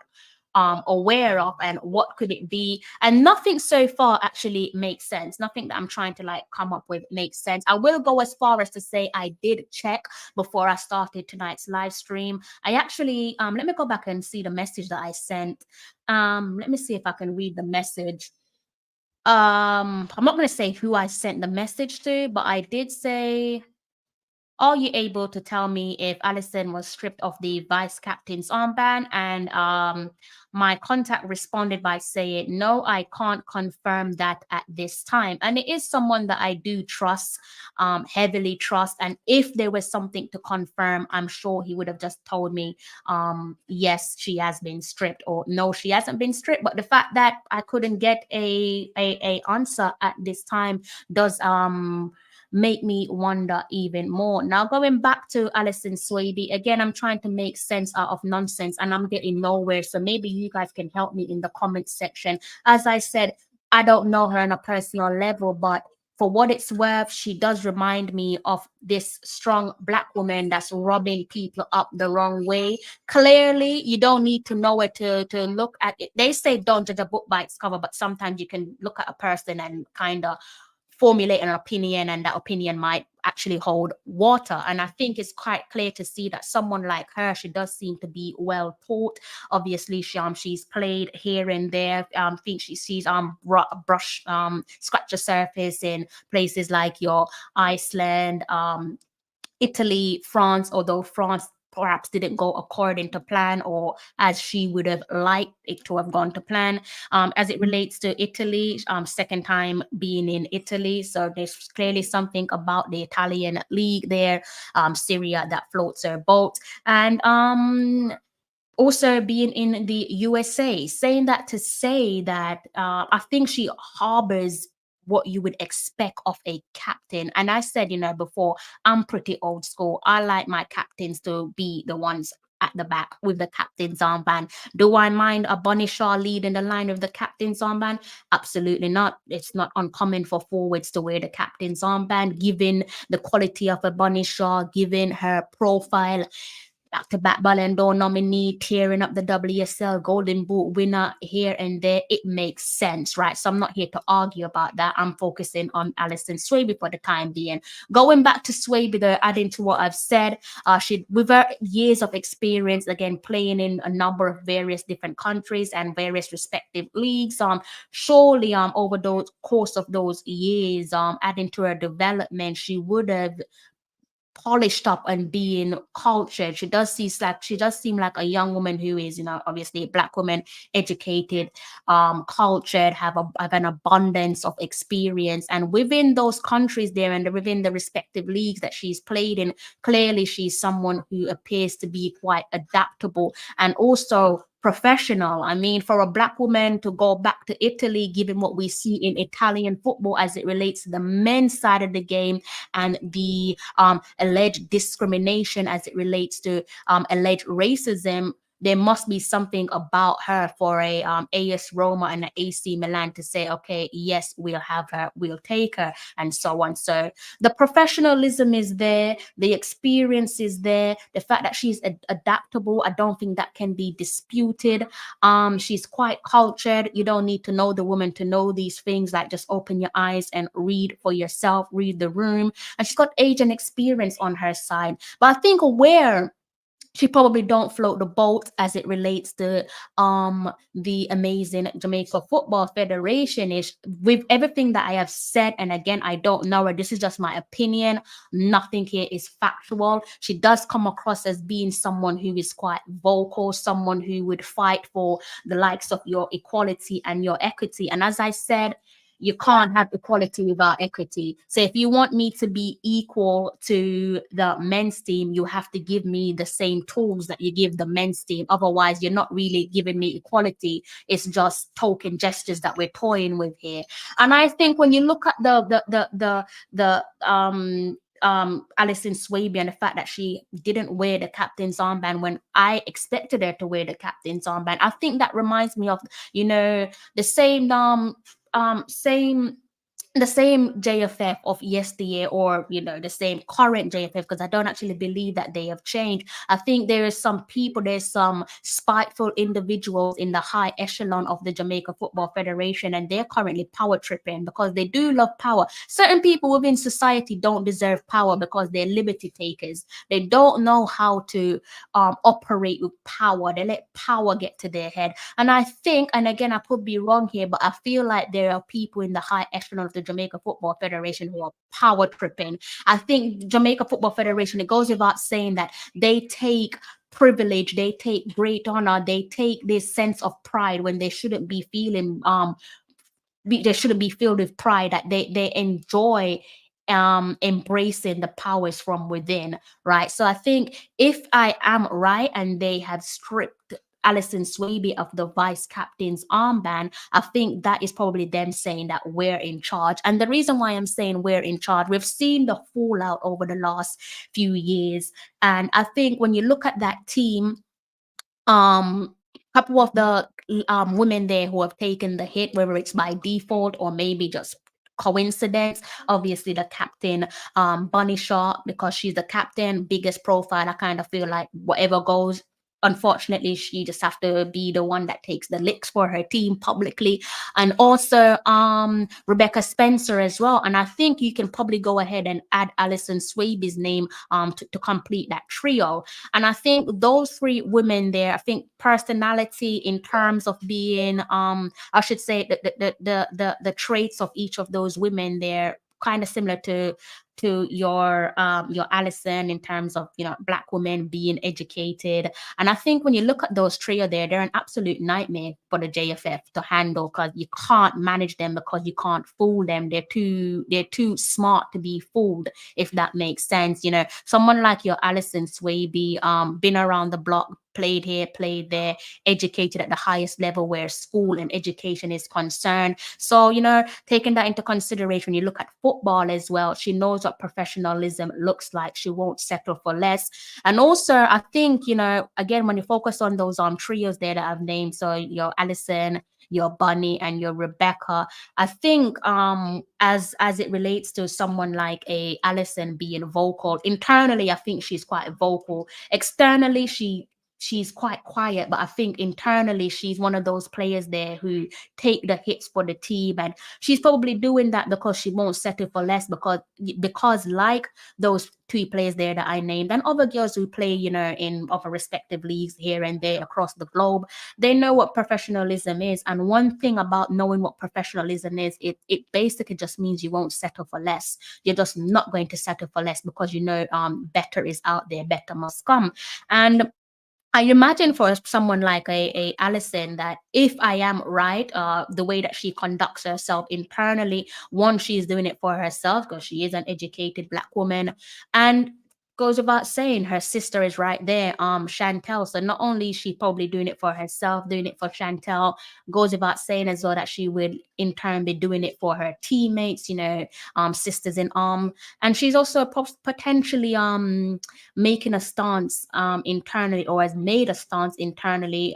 aware of, and what could it be? And nothing so far actually makes sense. Nothing that I'm trying to come up with makes sense. I will go as far as to say I did check before I started tonight's live stream. I actually let me go back and see the message that I sent. Let me see if I can read the message. I'm not going to say who I sent the message to, but I did say, are you able to tell me if Allyson was stripped of the vice captain's armband? And my contact responded by saying, no, I can't confirm that at this time. And it is someone that I do trust, heavily trust. And if there was something to confirm, I'm sure he would have just told me, yes, she has been stripped, or no, she hasn't been stripped. But the fact that I couldn't get a answer at this time does make me wonder even more. Now, going back to Allyson Swaby, again, I'm trying to make sense out of nonsense and I'm getting nowhere. So maybe you guys can help me in the comment section. As I said, I don't know her on a personal level, but for what it's worth, she does remind me of this strong black woman that's rubbing people up the wrong way. Clearly, you don't need to know it to look at it. They say don't judge a book by its cover, but sometimes you can look at a person and kind of formulate an opinion, and that opinion might actually hold water. And I think it's quite clear to see that someone like her, she does seem to be well taught. Obviously, she's played here and there. Think she's brush scratch the surface in places like your Iceland, Italy, France, although France perhaps didn't go according to plan or as she would have liked it to have gone to plan. As it relates to Italy, second time being in Italy, so there's clearly something about the Italian league there, Syria, that floats her boat. And also being in the USA, saying that to say that I think she harbors what you would expect of a captain. And I said, before, I'm pretty old school. I like my captains to be the ones at the back with the captain's armband. Do I mind a Bunny Shaw leading the line with the captain's armband? Absolutely not. It's not uncommon for forwards to wear the captain's armband, given the quality of a Bunny Shaw, given her profile, back-to-back Ballon d'Or nominee, tearing up the WSL Golden Boot winner here and there. It makes sense, right? So I'm not here to argue about that. I'm focusing on Allyson Swaby for the time being. Going back to Swaby, though, adding to what I've said, she, with her years of experience, again, playing in a number of various different countries and various respective leagues, surely over the course of those years, adding to her development, she would have polished up and being cultured. She does seem like a young woman who is, obviously a black woman, educated, cultured, have an abundance of experience. And within those countries there and within the respective leagues that she's played in, clearly she's someone who appears to be quite adaptable and also professional. I mean, for a black woman to go back to Italy, given what we see in Italian football as it relates to the men's side of the game and the alleged discrimination as it relates to alleged racism, there must be something about her for a AS Roma and an AC Milan to say, okay, yes, we'll have her, we'll take her, and so on. So the professionalism is there, the experience is there, the fact that she's adaptable, I don't think that can be disputed. She's quite cultured. You don't need to know the woman to know these things. Like, just open your eyes and read for yourself, read the room. And she's got age and experience on her side. But I think where she probably don't float the boat as it relates to the amazing Jamaica Football Federation is with everything that I have said. And again, I don't know her. This is just my opinion. Nothing here is factual. She does come across as being someone who is quite vocal, someone who would fight for the likes of your equality and your equity. And as I said, you can't have equality without equity. So if you want me to be equal to the men's team, you have to give me the same tools that you give the men's team. Otherwise, you're not really giving me equality. It's just token gestures that we're toying with here. And I think when you look at Allyson Swaby and the fact that she didn't wear the captain's armband when I expected her to wear the captain's armband, I think that reminds me of, the same the same JFF of yesteryear, or the same current JFF, because I don't actually believe that they have changed. I think there's some spiteful individuals in the high echelon of the Jamaica Football Federation, and they're currently power tripping because they do love power. Certain people within society don't deserve power because they're liberty takers. They don't know how to operate with power. They let power get to their head. And I think, and again, I could be wrong here, but I feel like there are people in the high echelon of the Jamaica Football Federation who are power tripping. I think Jamaica Football Federation, it goes without saying that they take privilege, they take great honor, they take this sense of pride when they shouldn't be feeling they shouldn't be filled with pride, that they enjoy embracing the powers from within, right? So I think if I am right and they have stripped Allyson Swaby of the vice captain's armband, I think that is probably them saying that we're in charge. And the reason why I'm saying we're in charge, we've seen the fallout over the last few years. And I think when you look at that team, couple of the women there who have taken the hit, whether it's by default or maybe just coincidence. Obviously, the captain, Bunny Shaw, because she's the captain, biggest profile. I kind of feel like whatever goes. Unfortunately, she just have to be the one that takes the licks for her team publicly. And also Rebecca Spencer as well. And I think you can probably go ahead and add Allyson Swaby's name to complete that trio. And I think those three women there, I think personality in terms of being I should say the traits of each of those women there kind of similar to your Allyson in terms of, you know, Black women being educated. And I think when you look at those trio there, they're an absolute nightmare for the JFF to handle, because you can't manage them, because you can't fool them. They're too smart to be fooled, if that makes sense. You know, someone like your Allyson Swaby, been around the block, played here, played there, educated at the highest level where school and education is concerned. So, you know, taking that into consideration, when you look at football as well, she knows what professionalism looks like. She won't settle for less. And also, I think, you know, again, when you focus on those trios there that I've named, so your Allyson, your Bunny, and your Rebecca, I think as it relates to someone like a Allyson being vocal, internally, I think she's quite vocal. Externally, she's quite quiet, but I think internally she's one of those players there who take the hits for the team, and she's probably doing that because she won't settle for less, because like those two players there that I named and other girls who play, you know, in other respective leagues here and there across the globe, they know what professionalism is. And one thing about knowing what professionalism is, it basically just means you won't settle for less. You're just not going to settle for less, because you know better is out there, better must come. And I imagine for someone like a Allyson that if I am right, the way that she conducts herself internally, one, she's doing it for herself because she is an educated Black woman, and goes without saying her sister is right there, Chantel. So not only is she probably doing it for herself, doing it for Chantel, goes without saying as well that she would in turn be doing it for her teammates, you know, sisters in arm. And she's also potentially making a stance internally, or has made a stance internally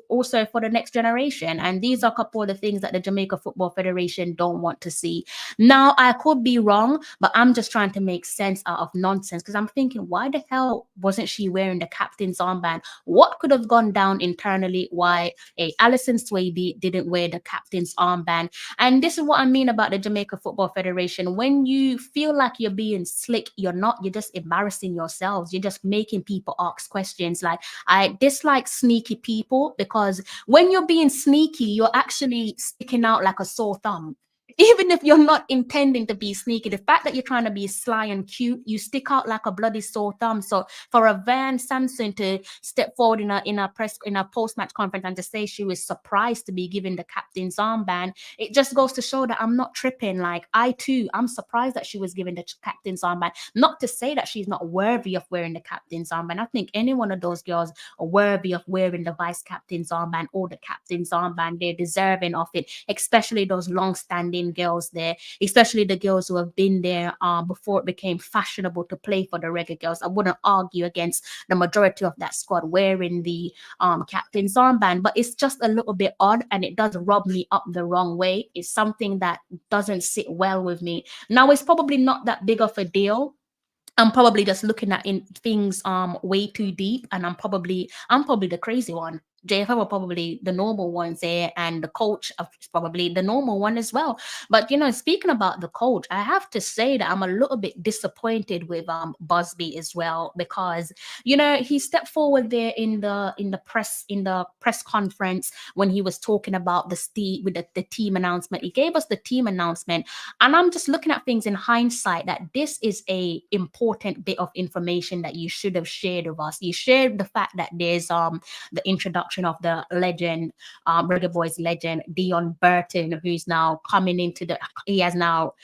also for the next generation. And these are a couple of the things that the Jamaica Football Federation don't want to see. Now, I could be wrong, but I'm just trying to make sense out of nonsense, because I'm thinking, why the hell wasn't she wearing the captain's armband? What could have gone down internally why a Allyson Swaby didn't wear the captain's armband? And this is what I mean about the Jamaica Football Federation. When you feel like you're being slick, you're not. You're just embarrassing yourselves. You're just making people ask questions. Like, I dislike sneaky people, because when you're being sneaky, you're actually sticking out like a sore thumb. Even if you're not intending to be sneaky, the fact that you're trying to be sly and cute, you stick out like a bloody sore thumb. So for a Van Sampson to step forward in a post-match conference and to say she was surprised to be given the captain's armband, it just goes to show that I'm not tripping. Like, I'm surprised that she was given the captain's armband. Not to say that she's not worthy of wearing the captain's armband. I think any one of those girls are worthy of wearing the vice captain's armband or the captain's armband. They're deserving of it, especially those long-standing girls there, especially the girls who have been there before it became fashionable to play for the Reggae Girlz. I wouldn't argue against the majority of that squad wearing the captain's armband, but it's just a little bit odd, and it does rub me up the wrong way. It's something that doesn't sit well with me. Now, it's probably not that big of a deal. I'm probably just looking at things way too deep, and I'm probably the crazy one. JFL are probably the normal ones there, and the coach is probably the normal one as well. But, you know, speaking about the coach, I have to say that I'm a little bit disappointed with Busby as well, because, you know, he stepped forward there in the press conference when he was talking about the team announcement. He gave us the team announcement, and I'm just looking at things in hindsight that this is a important bit of information that you should have shared with us. You shared the fact that there's the introduction of the legend, Reggae Boys legend, Dion Burton, who's now coming into he has now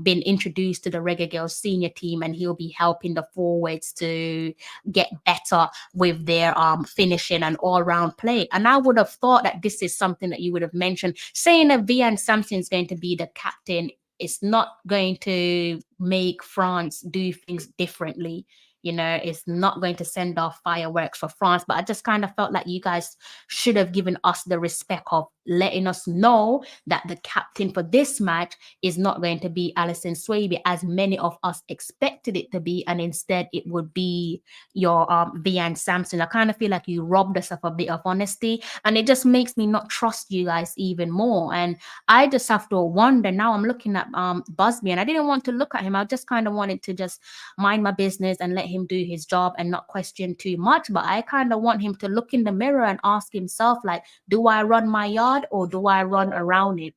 been introduced to the Reggae Girlz senior team, and he'll be helping the forwards to get better with their finishing and all-round play. And I would have thought that this is something that you would have mentioned. Saying that Vian Sampson is going to be the captain, it's not going to make France do things differently. You know, it's not going to send off fireworks for France. But I just kind of felt like you guys should have given us the respect of letting us know that the captain for this match is not going to be Allyson Swaby as many of us expected it to be, and instead it would be your Vian Sampson. I kind of feel like you robbed us of a bit of honesty, and it just makes me not trust you guys even more. And I just have to wonder now. I'm looking at Busby, and I didn't want to look at him. I just kind of wanted to just mind my business and let him do his job and not question too much. But I kind of want him to look in the mirror and ask himself, like, do I run my yard or do I run around it?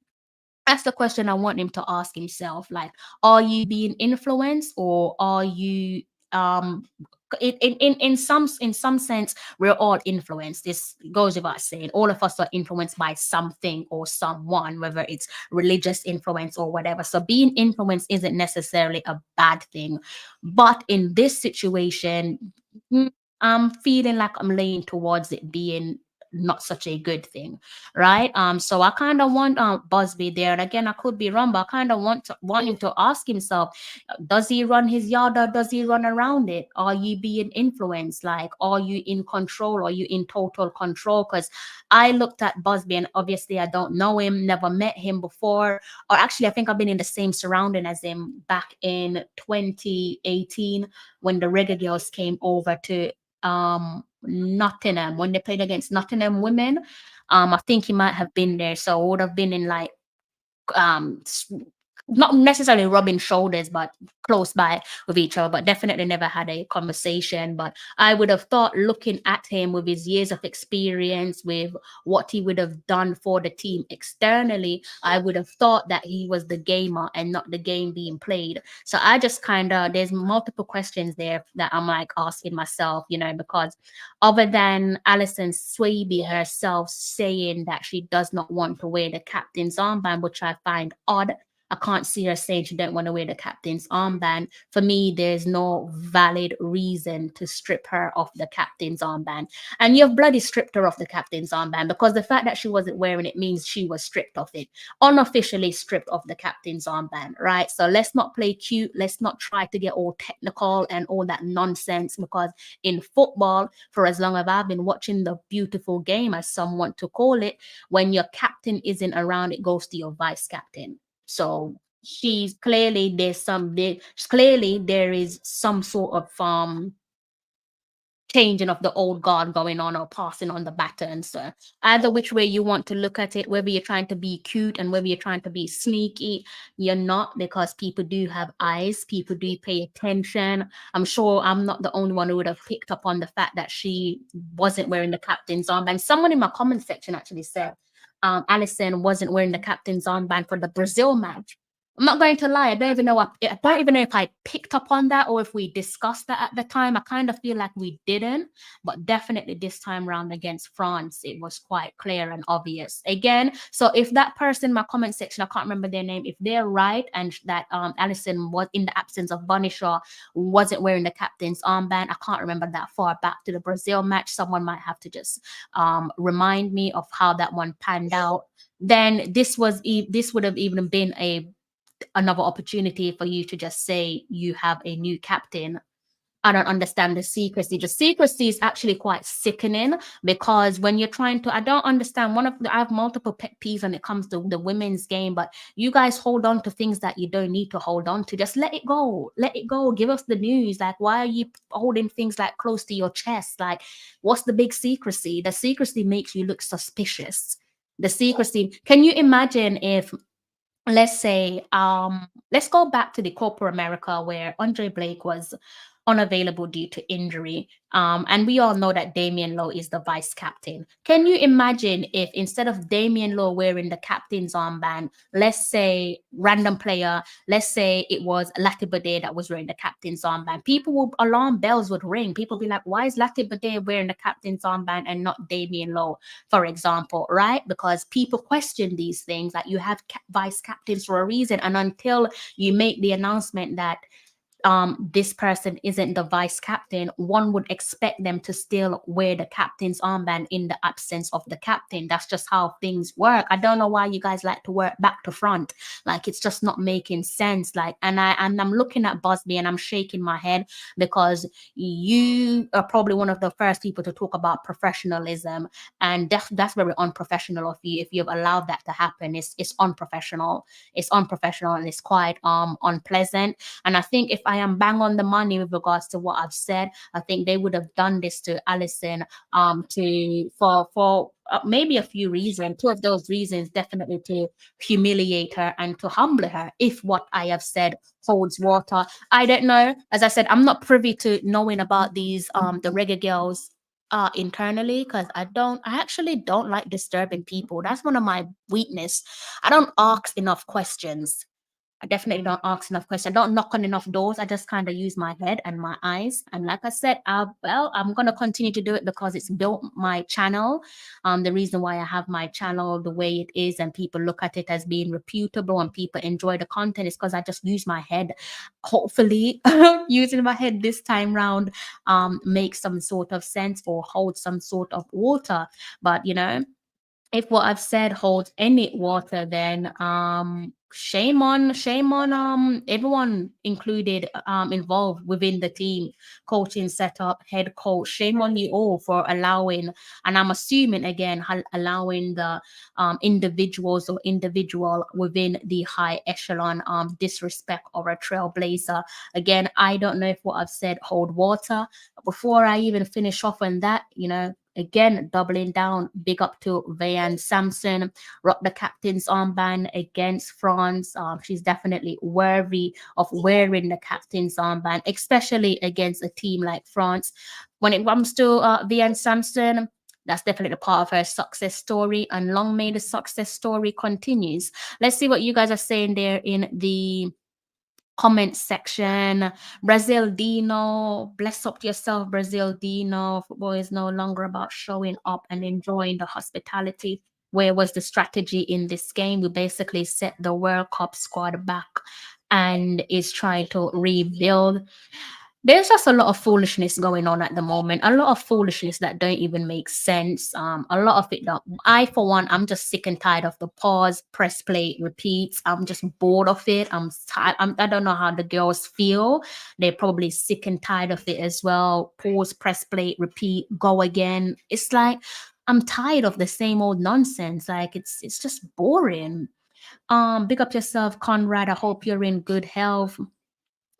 That's the question I want him to ask himself. Like, are you being influenced, or are you in some sense we're all influenced. This goes without saying. All of us are influenced by something or someone, whether it's religious influence or whatever. So being influenced isn't necessarily a bad thing, but in this situation, I'm feeling like I'm laying towards it being not such a good thing, right? So I kind of want Busby there, and again, I could be wrong, but I kind of want him to ask himself, does he run his yard or does he run around it? Are you being influenced? Like, are you in control? Are you in total control? Because I looked at Busby, and obviously I don't know him, never met him before, or actually I think I've been in the same surrounding as him back in 2018 when the Reggae Girlz came over to Nottingham when they played against Nottingham women. I think he might have been there, so I would have been in like not necessarily rubbing shoulders, but close by with each other, but definitely never had a conversation. But I would have thought, looking at him with his years of experience, with what he would have done for the team externally, I would have thought that he was the gamer and not the game being played. So I just kind of, there's multiple questions there that I'm like asking myself, you know, because other than Allyson Swaby herself saying that she does not want to wear the captain's armband, which I find odd. I can't see her saying she don't want to wear the captain's armband. For me, there's no valid reason to strip her of the captain's armband. And you've bloody stripped her of the captain's armband, because the fact that she wasn't wearing it means she was stripped of it. Unofficially stripped of the captain's armband, right? So let's not play cute. Let's not try to get all technical and all that nonsense, because in football, for as long as I've been watching the beautiful game, as some want to call it, when your captain isn't around, it goes to your vice captain. So she's clearly there is some sort of changing of the old guard going on, or passing on the baton. So either which way you want to look at it, whether you're trying to be cute and whether you're trying to be sneaky, you're not, because people do have eyes, people do pay attention. I'm sure I'm not the only one who would have picked up on the fact that she wasn't wearing the captain's armband. Someone in my comment section actually said Allyson wasn't wearing the captain's armband for the Brazil match. I'm not going to lie. I don't even know if I picked up on that or if we discussed that at the time. I kind of feel like we didn't, but definitely this time round against France, it was quite clear and obvious. Again, so if that person in my comment section, I can't remember their name, if they're right and that Allyson was, in the absence of Bunny Shaw, wasn't wearing the captain's armband, I can't remember that far back to the Brazil match. Someone might have to just remind me of how that one panned out. Then this would have even been another opportunity for you to just say you have a new captain. I don't understand the secrecy. The secrecy is actually quite sickening, because when you're trying to, I don't understand. I have multiple pet peeves when it comes to the women's game, but you guys hold on to things that you don't need to hold on to. Just let it go. Let it go. Give us the news. Like, why are you holding things like close to your chest? Like, what's the big secrecy? The secrecy makes you look suspicious. The secrecy. Can you imagine if, let's say, let's go back to the Copa America where Andre Blake was unavailable due to injury. And we all know that Damian Lowe is the vice captain. Can you imagine if instead of Damian Lowe wearing the captain's armband, let's say random player, let's say it was Latibade that was wearing the captain's armband, alarm bells would ring. People be like, why is Latibade wearing the captain's armband and not Damian Lowe, for example, right? Because people question these things, that you have vice captains for a reason. And until you make the announcement that this person isn't the vice captain, one would expect them to still wear the captain's armband in the absence of the captain. That's just how things work. I don't know why you guys like to work back to front. Like, it's just not making sense. Like, and I'm looking at Busby and I'm shaking my head, because you are probably one of the first people to talk about professionalism, and that's very unprofessional of you. If you've allowed that to happen, it's unprofessional. It's unprofessional, and it's quite unpleasant. And I think if I am bang on the money with regards to what I've said, I think they would have done this to Allyson for maybe a few reasons. Two of those reasons definitely to humiliate her and to humble her, if what I have said holds water. I don't know. As I said, I'm not privy to knowing about these the Reggae Girlz internally, because I actually don't like disturbing people. That's one of my weakness. I don't ask enough questions. I definitely don't ask enough questions. I don't knock on enough doors. I just kind of use my head and my eyes. And like I said, I'm going to continue to do it because it's built my channel. The reason why I have my channel the way it is and people look at it as being reputable and people enjoy the content is because I just use my head. Hopefully, using my head this time round makes some sort of sense or holds some sort of water. But, you know, if what I've said holds any water, then shame on everyone included involved within the team, coaching setup, head coach. Shame on you all for allowing, and I'm assuming again, allowing the individuals or individual within the high echelon disrespect or a trailblazer. Again, I don't know if what I've said hold water. Before I even finish off on that, you know, again, doubling down, big up to Vayan Samson, rock the captain's armband against France. She's definitely worthy of wearing the captain's armband, especially against a team like France. When it comes to Vayan Samson, that's definitely part of her success story, and long may the success story continues. Let's see what you guys are saying there in the comment section. Brazil Dino, bless up yourself, Brazil Dino. Football is no longer about showing up and enjoying the hospitality. Where was the strategy in this game? We basically set the World Cup squad back and is trying to rebuild. There's just a lot of foolishness going on at the moment. A lot of foolishness that don't even make sense. A lot of it don't. I, for one, I'm just sick and tired of the pause, press play, repeats. I'm just bored of it. I'm tired. I don't know how the girls feel. They're probably sick and tired of it as well. Pause, press play, repeat, go again. It's like I'm tired of the same old nonsense. Like it's just boring. Big up yourself, Conrad. I hope you're in good health.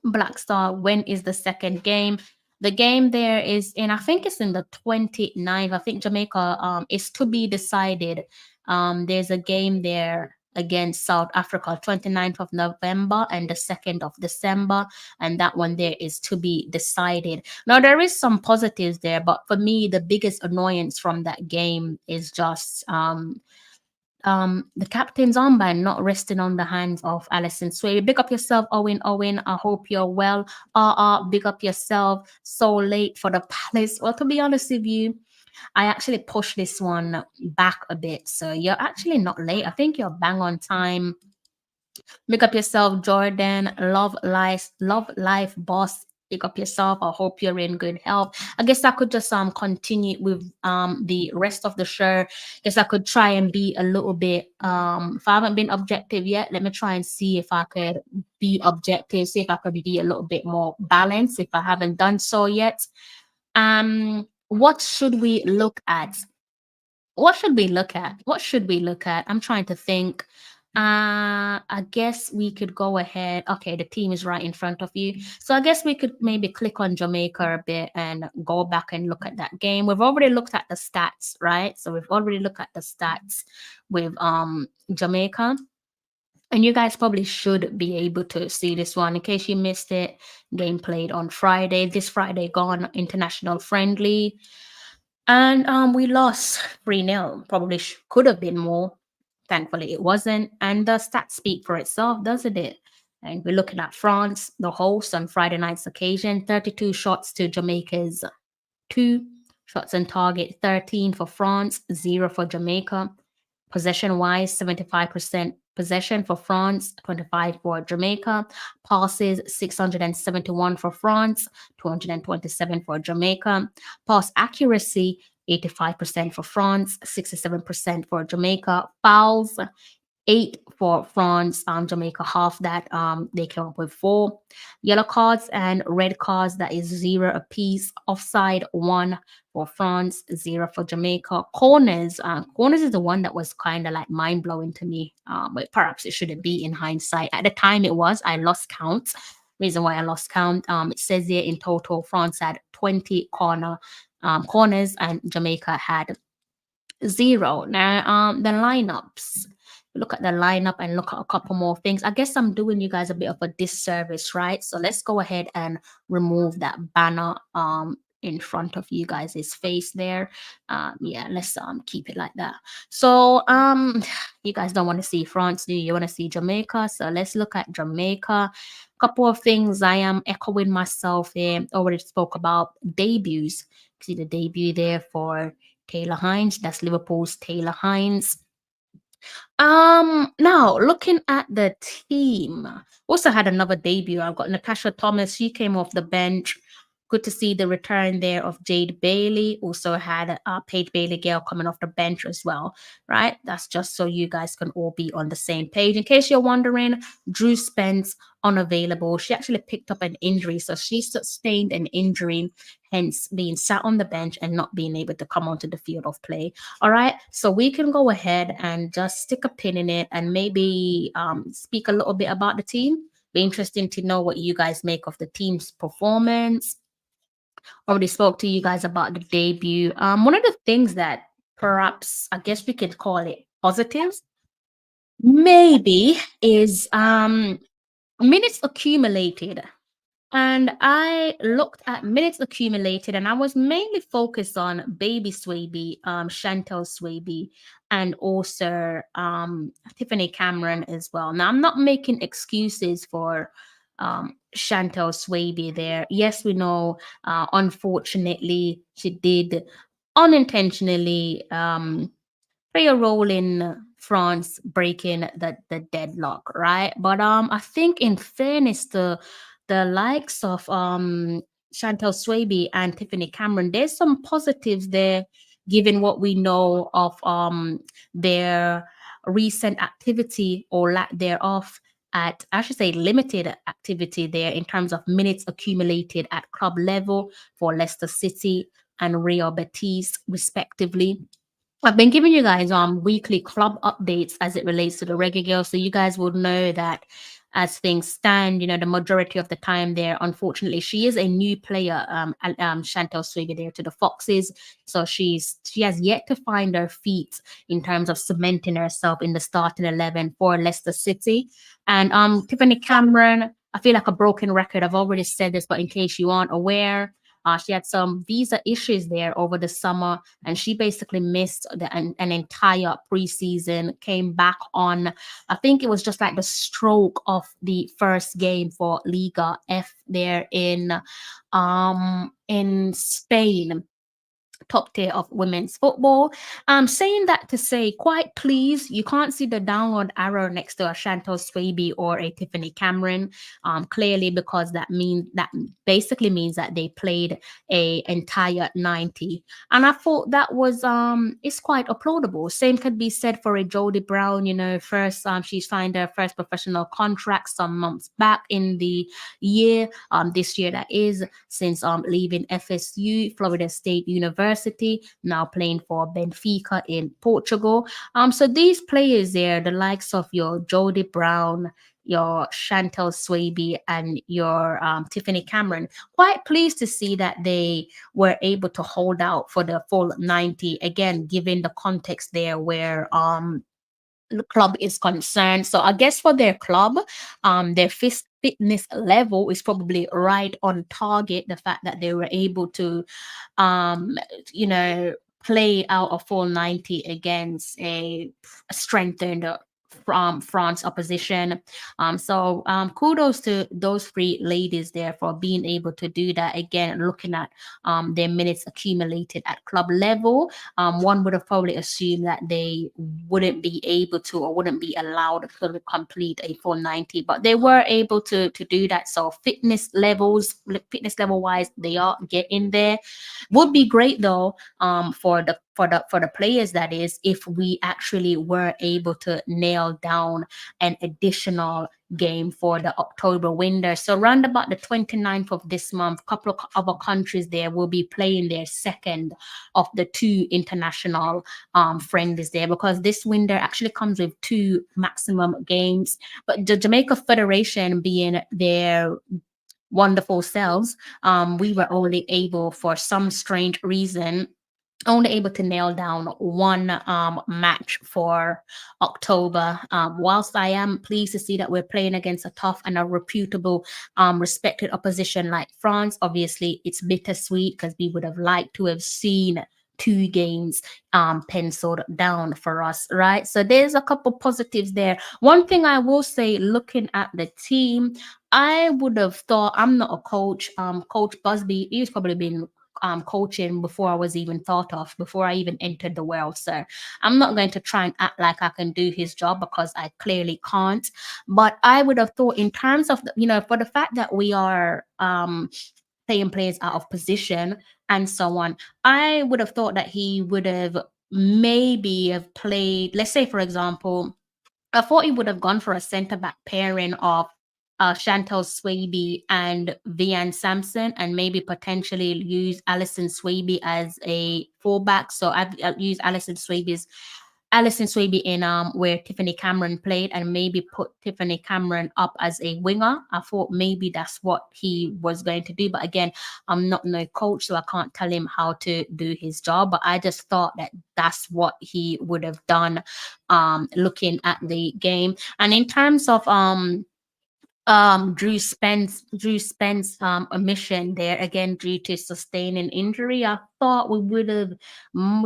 Black Star, when is the second game? The game there is in, I think it's in the 29th. I think Jamaica is to be decided. There's a game there against South Africa, 29th of November and the 2nd of December. And that one there is to be decided. Now, there is some positives there, but for me, the biggest annoyance from that game is just the captain's armband not resting on the hands of Allyson Sway. Big up yourself, Owen. I hope you're well. Big up yourself. So late for the Palace. Well, to be honest with you, I actually pushed this one back a bit. So you're actually not late. I think you're bang on time. Big up yourself, Jordan. Love life, boss. Pick up yourself. I hope you're in good health. I guess I could just continue with the rest of the show. Guess I could try and be a little bit if I haven't been objective yet, let me try and see if I could be objective, see if I could be a little bit more balanced if I haven't done so yet. What should we look at? What should we look at? What should we look at? I'm trying to think. I guess we could go ahead. Okay, the team is right in front of you. So I guess we could maybe click on Jamaica a bit and go back and look at that game. We've already looked at the stats, right? So we've already looked at the stats with Jamaica. And you guys probably should be able to see this one. In case you missed it, game played on Friday. This Friday gone international friendly. And we lost 3-0. Probably could have been more. Thankfully, it wasn't. And the stats speak for itself, doesn't it? And we're looking at France, the host on Friday night's occasion. 32 shots to Jamaica's 2 shots on target. 13 for France, 0 for Jamaica. Possession-wise, 75% possession for France, 25 for Jamaica. Passes, 671 for France, 227 for Jamaica. Pass accuracy, 85% for France, 67% for Jamaica. Fouls, 8 for France, Jamaica half that. They came up with 4 yellow cards and red cards. That is 0 apiece. Offside, 1 for France, 0 for Jamaica. Corners, corners is the one that was kind of like mind blowing to me. But perhaps it shouldn't be in hindsight. At the time, it was. I lost count. Reason why I lost count. It says here in total, France had 20 corners, and Jamaica had 0. Now, the lineups. Look at the lineup and look at a couple more things. I guess I'm doing you guys a bit of a disservice, right? So let's go ahead and remove that banner in front of you guys' face there. Yeah, let's keep it like that. So you guys don't want to see France, do you? You want to see Jamaica? So let's look at Jamaica. Couple of things I am echoing myself here. Already spoke about debuts. See the debut there for Taylor Hines. That's Liverpool's Taylor Hines. Now looking at the team, also had another debut. I've got Natasha Thomas. She came off the bench. Good to see the return there of Jade Bailey. Also had Paige Bailey Gale coming off the bench as well, right? That's just so you guys can all be on the same page. In case you're wondering, Drew Spence unavailable. She actually picked up an injury, so she sustained an injury, hence being sat on the bench and not being able to come onto the field of play. All right, so we can go ahead and just stick a pin in it and maybe speak a little bit about the team. Be interesting to know what you guys make of the team's performance. Already spoke to you guys about the debut. One of the things that perhaps I guess we could call it positives, maybe, is minutes accumulated. And I looked at minutes accumulated, and I was mainly focused on Baby Swaby, Chantel Swaby, and also Tiffany Cameron as well. Now, I'm not making excuses for Chantel Swaby there. Yes, we know, unfortunately, she did unintentionally play a role in France breaking the deadlock, right? But I think in fairness to the likes of Chantel Swaby and Tiffany Cameron, there's some positives there, given what we know of their recent activity or lack thereof at, I should say, limited activity there in terms of minutes accumulated at club level for Leicester City and Real Betis, respectively. I've been giving you guys weekly club updates as it relates to the Reggae Girl, so you guys would know that as things stand, you know, the majority of the time there, unfortunately, she is a new player, Chantel Swaby there to the Foxes, so she has yet to find her feet in terms of cementing herself in the starting 11 for Leicester City. And Tiffany Cameron, I feel like a broken record. I've already said this, but in case you aren't aware, she had some visa issues there over the summer, and she basically missed an entire preseason, came back on, I think it was just like the stroke of the first game for Liga F there in Spain. Top tier of women's football. Saying that to say, quite pleased. You can't see the downward arrow next to a Chantal Swaby or a Tiffany Cameron. Clearly, because that basically means that they played a entire 90. And I thought that was it's quite applaudable. Same could be said for a Jodie Brown. You know, first she signed her first professional contract some months back in the year. This year that is, since leaving FSU, Florida State University, now playing for Benfica in Portugal. So these players there, the likes of your Jodie Brown, your Chantel Swaby, and your Tiffany Cameron, quite pleased to see that they were able to hold out for the full 90. Again, given the context there where the club is concerned. So I guess for their club, their fitness level is probably right on target. The fact that they were able to, you know, play out a full 90 against a strengthened from France opposition. So kudos to those three ladies there for being able to do that. Again, looking at their minutes accumulated at club level, one would have probably assumed that they wouldn't be able to or wouldn't be allowed to complete a full 90, but they were able to do that. So fitness level wise, they are getting there. Would be great though, for the players, that is, if we actually were able to nail down an additional game for the October window. So around about the 29th of this month, a couple of other countries there will be playing their second of the two international friendlies there, because this window actually comes with two maximum games. But the Jamaica Federation, being their wonderful selves, we were only able, for some strange reason, only able to nail down one match for October. Whilst I am pleased to see that we're playing against a tough and a reputable, respected opposition like France, obviously it's bittersweet because we would have liked to have seen two games penciled down for us, right? So there's a couple positives there. One thing I will say, looking at the team, I would have thought, I'm not a coach. Coach Busby, he's probably been coaching before I was even thought of, before I even entered the world. So I'm not going to try and act like I can do his job, because I clearly can't. But I would have thought, in terms of for the fact that we are playing players out of position and so on, I would have thought that he would have maybe have played, let's say for example, I thought he would have gone for a centre back pairing of Chantal Swaby and Vian Sampson, and maybe potentially use Allyson Swaby as a fullback. So I've used Allyson Swaby in where Tiffany Cameron played, and maybe put Tiffany Cameron up as a winger. I thought maybe that's what he was going to do, but again, I'm not no coach, so I can't tell him how to do his job. But I just thought that that's what he would have done, looking at the game. And in terms of Drew Spence omission there, again due to sustaining injury, I thought we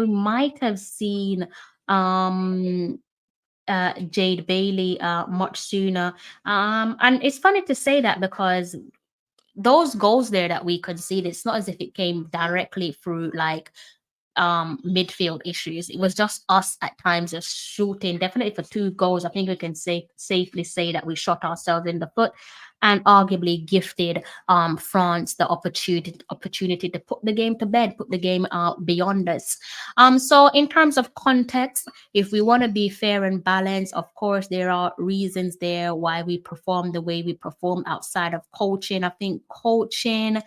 might have seen Jade Bailey much sooner. And it's funny to say that, because those goals there that we conceded, it's not as if it came directly through like midfield issues. It was just us at times just shooting. Definitely for two goals, I think we can safely say that we shot ourselves in the foot, and arguably gifted France the opportunity to put the game to bed, put the game beyond us. So in terms of context, if we want to be fair and balanced, of course there are reasons there why we perform the way we perform outside of coaching. I think coaching,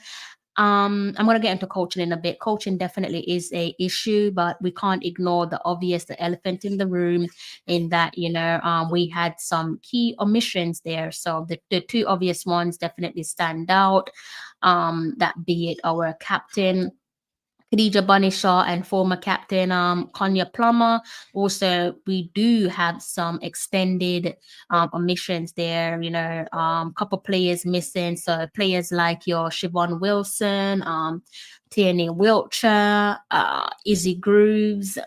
I'm gonna get into coaching in a bit. Coaching definitely is a issue, but we can't ignore the obvious, the elephant in the room, in that we had some key omissions there. So the two obvious ones definitely stand out. That be it our captain Khadija Bunny-Shaw and former captain Konya Plummer. Also, we do have some extended omissions there. Couple players missing. So players like your Siobhan Wilson, Tierney Wiltshire, Izzy Grooves,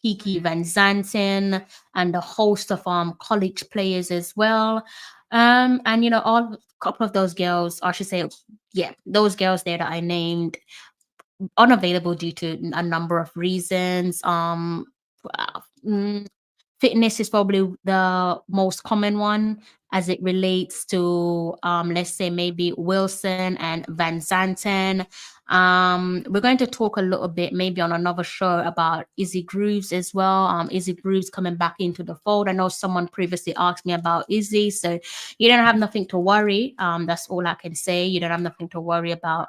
Kiki Van Zanten, and a host of college players as well. And all couple of those girls, or I should say, yeah, those girls there that I named, unavailable due to a number of reasons. Uh, mm, Fitness is probably the most common one, as it relates to let's say maybe Wilson and Van Zanten. We're going to talk a little bit maybe on another show about Izzy Grooves as well. Izzy Grooves coming back into the fold. I know someone previously asked me about Izzy, so you don't have nothing to worry. That's all I can say. You don't have nothing to worry about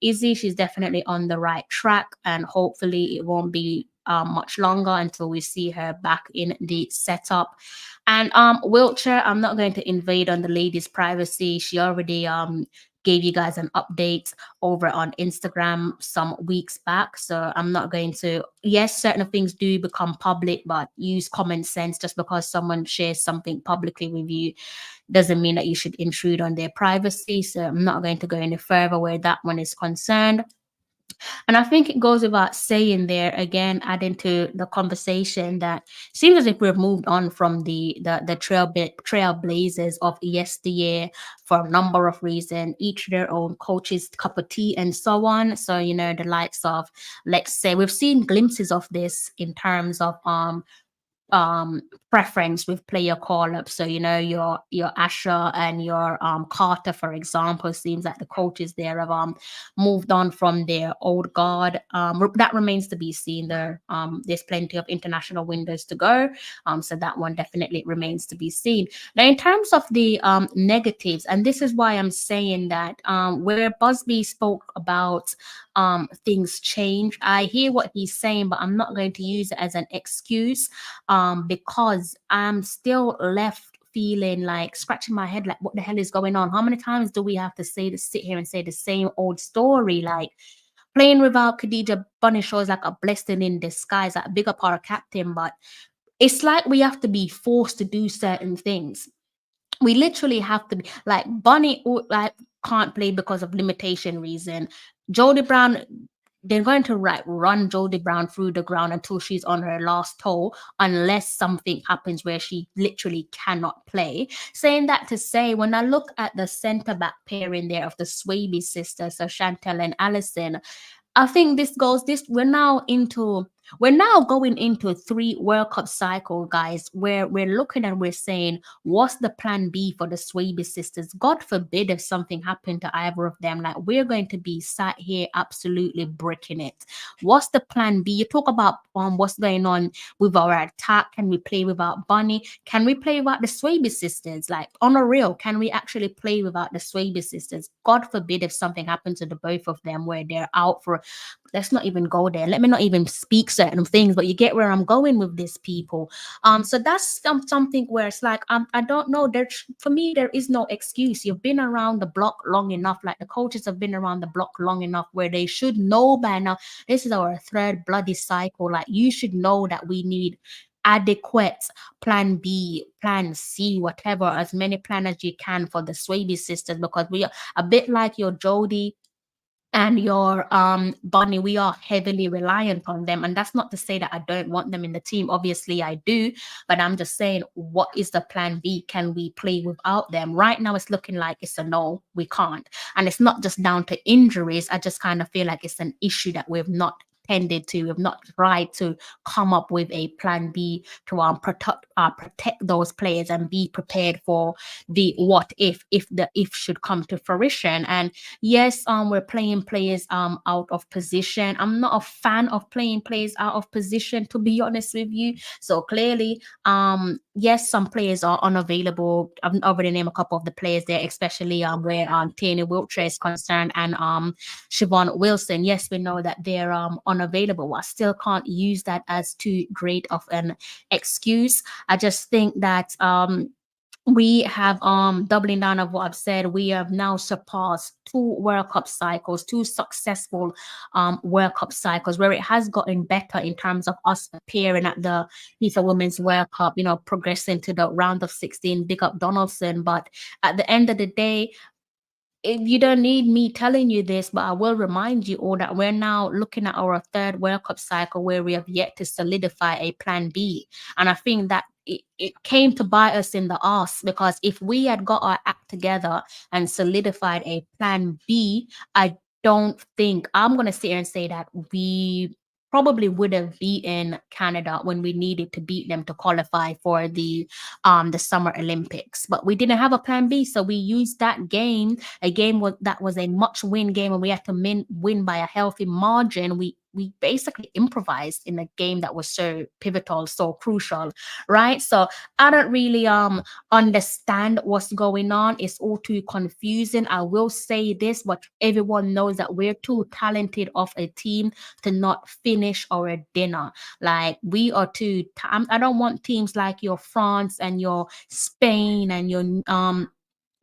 Izzy. She's definitely on the right track, and hopefully it won't be much longer until we see her back in the setup. And Wiltshire, I'm not going to invade on the lady's privacy. She already gave you guys an update over on Instagram some weeks back, so I'm not going to. Yes, certain things do become public, but use common sense. Just because someone shares something publicly with you doesn't mean that you should intrude on their privacy. So I'm not going to go any further where that one is concerned. And I think it goes without saying there again, adding to the conversation that seems as if we've moved on from the trailblazers of yesteryear for a number of reasons, each their own coach's cup of tea and so on. So, you know, the likes of, let's say, we've seen glimpses of this in terms of preference with player call up. So, you know, your Asher and your Carter, for example, seems like the coaches there have moved on from their old guard. That remains to be seen. There's plenty of international windows to go. So that one definitely remains to be seen. Now, in terms of the negatives, and this is why I'm saying that where Busby spoke about things change, I hear what he's saying, but I'm not going to use it as an excuse because I'm still left feeling like scratching my head, like what the hell is going on? How many times do we have to sit here and say the same old story? Like playing without Khadija Bunny shows like a blessing in disguise, like a bigger part of captain, but it's like we have to be forced to do certain things. We literally have to be like Bunny like can't play because of limitation reason. Jodie Brown, they're going to run Jodie Brown through the ground until she's on her last toe, unless something happens where she literally cannot play. Saying that to say, when I look at the centre back pairing there of the Swaby sisters, so Chantel and Allyson, I think we're now going into a 3 World Cup cycle, guys, where we're looking and we're saying, what's the plan B for the Swaby sisters? God forbid if something happened to either of them, like we're going to be sat here absolutely bricking it. What's the plan B? You talk about what's going on with our attack. Can we play without Bunny? Can we play without the Swaby sisters? Like on a real, can we actually play without the Swaby sisters? God forbid if something happens to the both of them where they're out for, let's not even go there. Let me not even speak certain things, but you get where I'm going with this, people. So that's something where it's like, I don't know. For me, there is no excuse. You've been around the block long enough. Like the coaches have been around the block long enough where they should know by now. This is our 3rd bloody cycle. Like you should know that we need adequate plan B, plan C, whatever, as many plan as you can for the Swaby sisters, because we are a bit like your Jodie and your Bonnie, we are heavily reliant on them. And that's not to say that I don't want them in the team. Obviously I do, but I'm just saying, what is the plan B? Can we play without them? Right now it's looking like it's a no, we can't. And it's not just down to injuries. I just kind of feel like it's an issue that we've not tended to. We've not tried to come up with a plan B to protect those players and be prepared for the what if the if should come to fruition. And yes, we're playing players out of position. I'm not a fan of playing players out of position, to be honest with you. So clearly, yes, some players are unavailable. I've already named a couple of the players there, especially where Tierney Wiltshire is concerned and Siobhan Wilson. Yes, we know that they're unavailable. I still can't use that as too great of an excuse. I just think that we have doubling down of what I've said, we have now surpassed 2 World Cup cycles, 2 successful World Cup cycles, where it has gotten better in terms of us appearing at the FIFA Women's World Cup, you know, progressing to the round of 16, big up Donaldson. But at the end of the day, you don't need me telling you this, but I will remind you all that we're now looking at our 3rd World Cup cycle where we have yet to solidify a plan B. And I think that it came to bite us in the ass, because if we had got our act together and solidified a plan B, I don't think I'm going to sit here and say that we probably would have beaten Canada when we needed to beat them to qualify for the Summer Olympics. But we didn't have a plan B, so we used that game, that was a must-win game, and we had to win by a healthy margin. We basically improvised in a game that was so pivotal, so crucial, right? So I don't really understand what's going on. It's all too confusing. I will say this, but everyone knows that we're too talented of a team to not finish our dinner. Like we are too. I don't want teams like your France and your Spain and your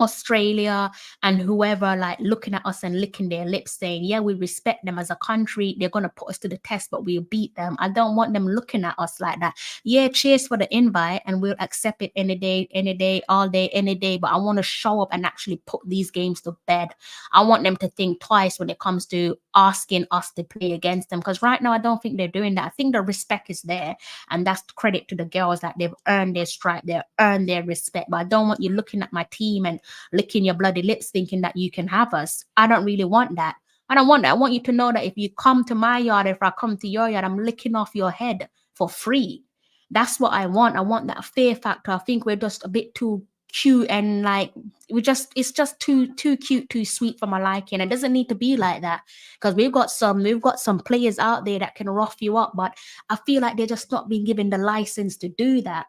Australia and whoever like looking at us and licking their lips saying, yeah, we respect them as a country. They're going to put us to the test, but we'll beat them. I don't want them looking at us like that. Yeah, cheers for the invite and we'll accept it any day, all day, any day. But I want to show up and actually put these games to bed. I want them to think twice when it comes to asking us to play against them. Because right now, I don't think they're doing that. I think the respect is there. And that's credit to the girls that they've earned their stripe, they've earned their respect. But I don't want you looking at my team and licking your bloody lips thinking that you can have us. I don't really want that. I don't want that. I want you to know that if you come to my yard, if I come to your yard, I'm licking off your head for free. That's what I want. I want that fear factor. I think we're just a bit too cute and like it's just too cute, too sweet for my liking. It doesn't need to be like that because we've got some players out there that can rough you up, but I feel like they're just not being given the license to do that.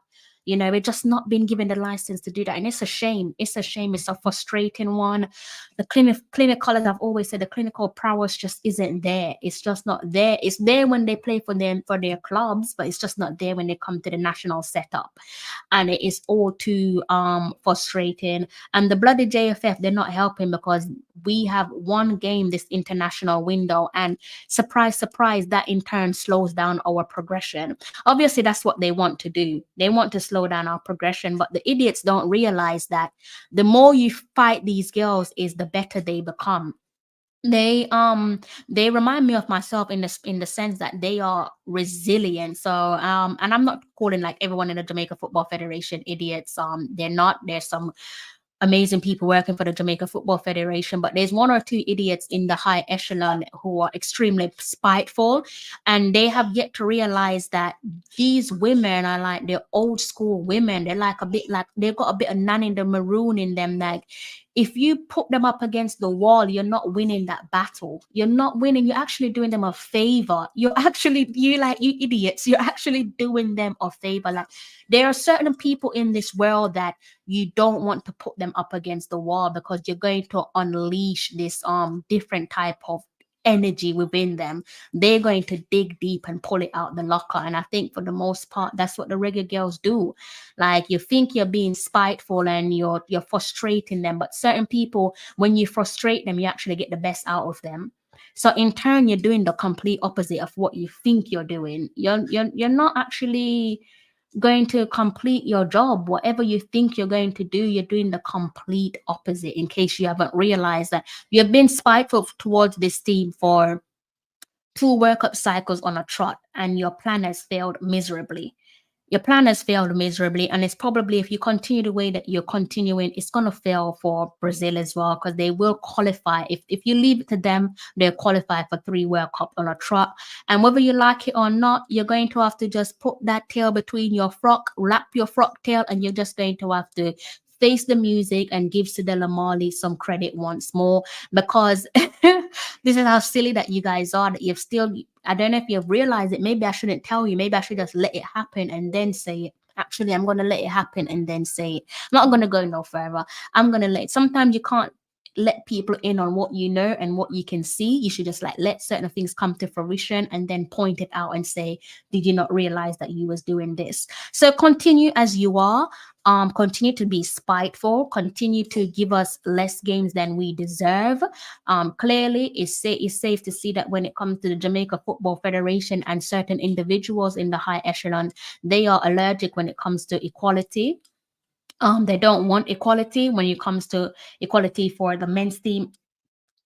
You know, we've just not been given the license to do that. And it's a shame. It's a shame. It's a frustrating one. The clinical, as I've always said, the clinical prowess just isn't there. It's just not there. It's there when they play for their clubs, but it's just not there when they come to the national setup. And it is all too frustrating. And the bloody JFF, they're not helping because we have one game this international window. And surprise, surprise, that in turn slows down our progression. Obviously, that's what they want to do. They want to slow down our progression, but the idiots don't realize that the more you fight these girls is the better they become. They remind me of myself in the sense that they are resilient. So and I'm not calling like everyone in the Jamaica Football Federation idiots. They're not. There's some amazing people working for the Jamaica Football Federation, but there's one or two idiots in the high echelon who are extremely spiteful, and they have yet to realize that these women are like they're old school women. They're like a bit like they've got a bit of none in the maroon in them. Like if you put them up against the wall, you're not winning that battle. You're not winning. You're actually doing them a favor. You idiots. You're actually doing them a favor. Like there are certain people in this world that you don't want to put them up against the wall because you're going to unleash this different type of energy within them. They're going to dig deep and pull it out the locker. And I think for the most part, that's what the Reggae Girls do. Like you think you're being spiteful and you're frustrating them, but certain people, when you frustrate them, you actually get the best out of them. So in turn, you're doing the complete opposite of what you think you're doing. You're not actually going to complete your job. Whatever you think you're going to do, you're doing the complete opposite. In case you haven't realized that you've been spiteful towards this team for 2 workup cycles on a trot, and your plan has failed miserably. Your plan has failed miserably, and it's probably, if you continue the way that you're continuing, it's going to fail for Brazil as well, because they will qualify. If you leave it to them, they'll qualify for 3 World Cup on a trot. And whether you like it or not, you're going to have to just put that tail between your frock, wrap your frock tail, and you're just going to have to face the music and give Sidela Marley some credit once more, because this is how silly that you guys are, that you've still, I don't know if you've realized it. Maybe I shouldn't tell you. Maybe I should just let it happen and then say it. Actually, I'm going to let it happen and then say it. I'm not going to go no further. I'm going to let, sometimes you can't let people in on what you know and what you can see. You should just like let certain things come to fruition and then point it out and say, did you not realize that you was doing this? So continue as you are. Continue to be spiteful, continue to give us less games than we deserve. Clearly, it's safe to see that when it comes to the Jamaica Football Federation and certain individuals in the high echelon, they are allergic when it comes to equality. They don't want equality when it comes to equality for the men's team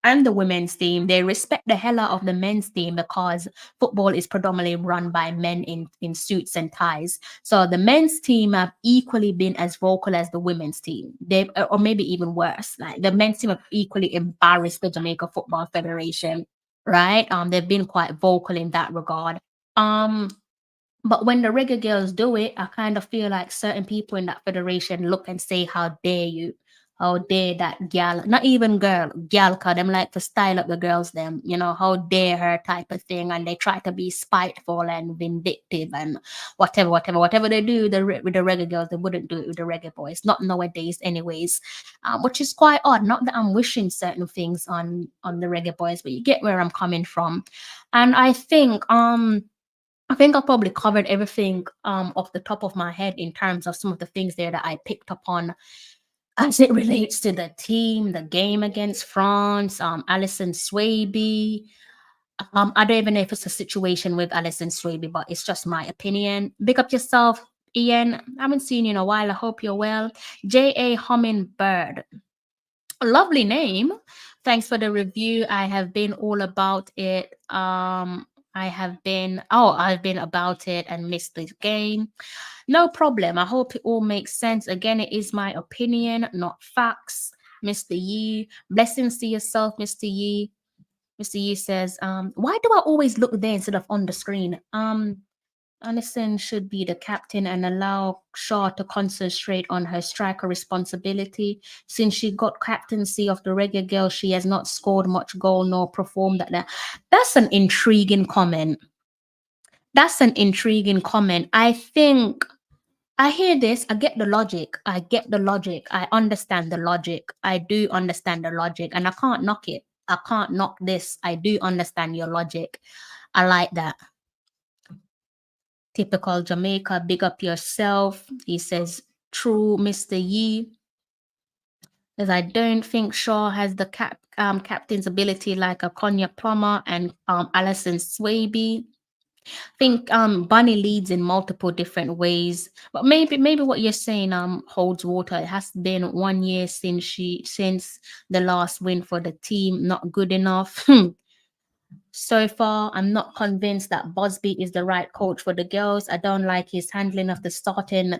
and the women's team. They respect the hell out of the men's team because football is predominantly run by men in suits and ties. So the men's team have equally been as vocal as the women's team. They, or maybe even worse. Like the men's team have equally embarrassed the Jamaica Football Federation, right? They've been quite vocal in that regard. But when the Reggae Girls do it, I kind of feel like certain people in that federation look and say, how dare you? How dare that gal, not even girl, gal, cause them like to style up the girls, them, you know, how dare her type of thing. And they try to be spiteful and vindictive and whatever they do with the Reggae Girls, they wouldn't do it with the Reggae Boys, not nowadays anyways, which is quite odd. Not that I'm wishing certain things on the Reggae Boys, but you get where I'm coming from. And I think I probably covered everything off the top of my head in terms of some of the things there that I picked up on. as it relates to the team, the game against France, Allyson Swaby. I don't even know if it's a situation with Allyson Swaby, but it's just my opinion. Big up yourself, Ian. I haven't seen you in a while. I hope you're well. J.A. Hummingbird. A lovely name. Thanks for the review. I have been all about it. I've been about it and missed the game. No problem. I hope it all makes sense. Again, it is my opinion, not facts. Mr. Yi, blessings to yourself, Mr. Yi. Mr. Yi says, why do I always look there instead of on the screen? Allyson should be the captain and allow Shaw to concentrate on her striker responsibility. Since she got captaincy of the Reggae Girl, she has not scored much goal nor performed at that. That's an intriguing comment. That's an intriguing comment. I think I hear this. I get the logic. I get the logic. I understand the logic. I do understand the logic, and I can't knock it. I can't knock this. I do understand your logic. I like that. Typical Jamaica, big up yourself. He says, true, Mr. Yi. Says, I don't think Shaw has the captain's ability like a Konya Plummer and Allyson Swaby. I think Bunny leads in multiple different ways, but maybe what you're saying holds water. It has been 1 year since the last win for the team. Not good enough. So far, I'm not convinced that Busby is the right coach for the girls. I don't like his handling of the starting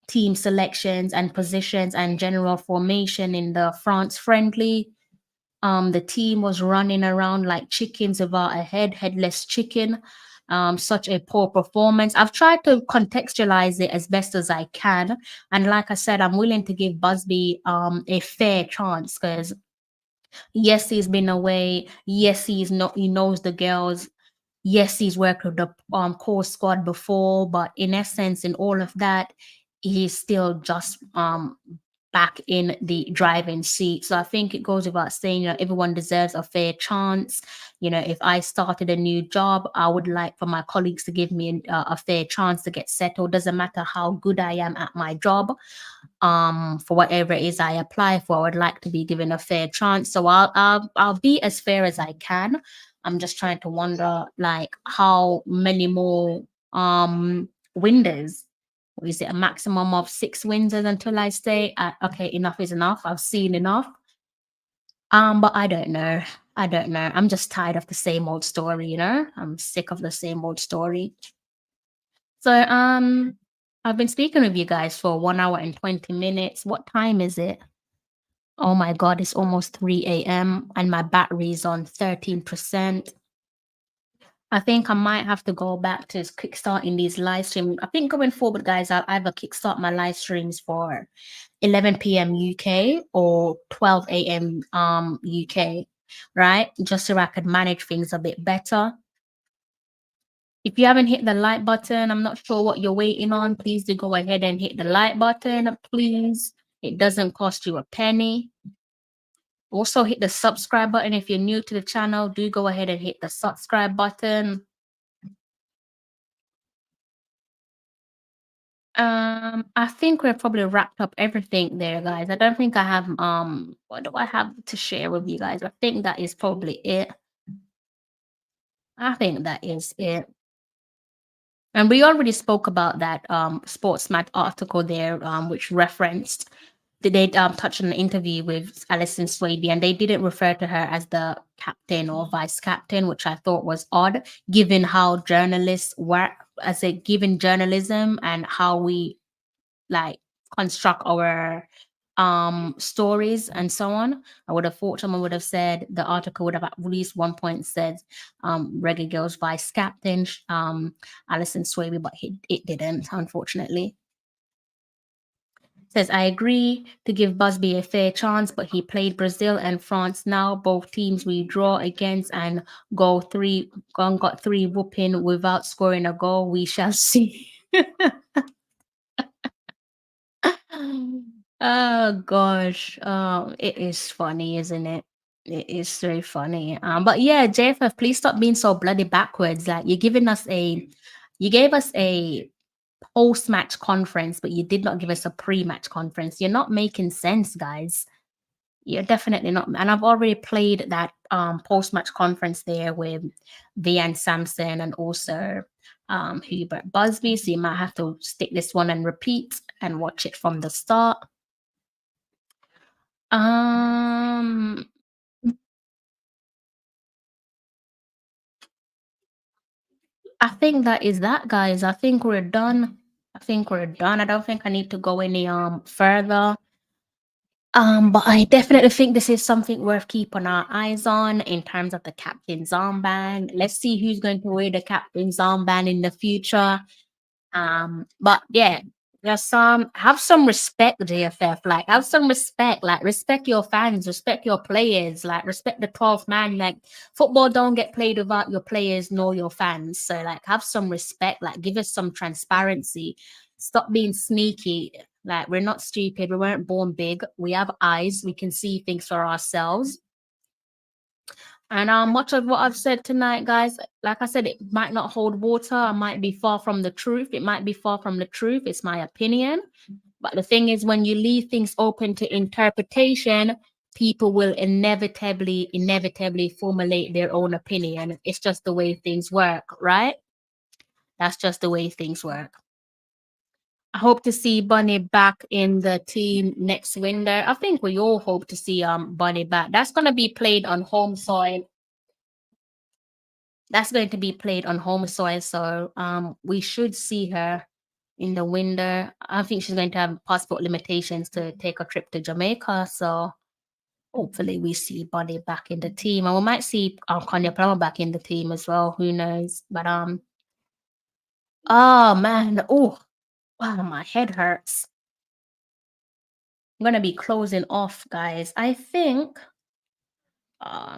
team selections and positions and general formation in the France friendly. The team was running around like chickens without a headless chicken. Such a poor performance. I've tried to contextualize it as best as I can. And like I said, I'm willing to give Busby a fair chance because yes, he's been away. Yes, he knows the girls. Yes, he's worked with the core squad before, but in essence, in all of that, he's still just back in the driving seat. So I think it goes without saying, everyone deserves a fair chance. If I started a new job, I would like for my colleagues to give me a fair chance to get settled. Doesn't matter how good I am at my job. For whatever it is I apply for, I would like to be given a fair chance. So I'll be as fair as I can. I'm just trying to wonder, like, how many more windows. Or is it a maximum of 6 windows until I say, okay, enough is enough. I've seen enough. But I don't know. I'm just tired of the same old story, I'm sick of the same old story. So I've been speaking with you guys for 1 hour and 20 minutes. What time is it? Oh my God, it's almost 3 a.m. and my battery's on 13%. I think I might have to go back to kickstarting these live streams. I think going forward, guys, I'll either kickstart my live streams for 11 p.m. UK or 12 a.m. UK, right? Just so I could manage things a bit better. If you haven't hit the like button, I'm not sure what you're waiting on. Please do go ahead and hit the like button, please. It doesn't cost you a penny. Also hit the subscribe button. If you're new to the channel, do go ahead and hit the subscribe button. I think we've probably wrapped up everything there, guys. I don't think I have what do I have to share with you guys? I think that is probably it. I think that is it. And we already spoke about that Sportsmat article there, which referenced they touched on an interview with Allyson Swaby, and they didn't refer to her as the captain or vice captain, which I thought was odd, given how journalists work, given journalism and how we like construct our stories and so on. I would have thought someone would have said, the article would have at least one point said Reggae Girlz vice captain Allyson Swaby, but it didn't, unfortunately. Says, I agree to give Busby a fair chance, but he played Brazil and France now. Both teams we draw against and got 3 whooping without scoring a goal. We shall see. Oh gosh. It is funny, isn't it? It is so funny. But yeah, JFF, please stop being so bloody backwards. Like you gave us a post-match conference, but you did not give us a pre-match conference. You're not making sense, guys. You're definitely not. And I've already played that post-match conference there with Vian Sampson and also Hubert Busby. So you might have to stick this one and repeat and watch it from the start. I think that is that, guys. I think we're done. I don't think I need to go any further. But I definitely think this is something worth keeping our eyes on in terms of the captain's armband. Let's see who's going to wear the captain's armband in the future. But yeah, just have some respect, JFF. Like have some respect. Like respect your fans, respect your players, like respect the 12th man. Like football don't get played without your players nor your fans. So like have some respect, like give us some transparency. Stop being sneaky. Like we're not stupid. We weren't born big. We have eyes. We can see things for ourselves. And much of what I've said tonight, guys, like I said, it might not hold water. I might be far from the truth. It might be far from the truth. It's my opinion. But the thing is, when you leave things open to interpretation, people will inevitably formulate their own opinion. It's just the way things work, right? That's just the way things work. I hope to see Bunny back in the team next window. I think we all hope to see Bunny back. That's gonna be played on home soil. That's going to be played on home soil, so we should see her in the window. I think she's going to have passport limitations to take a trip to Jamaica, so hopefully we see Bunny back in the team, and we might see Kanye Plummer back in the team as well. Who knows? But oh man, oh wow, my head hurts. I'm gonna be closing off, guys. I think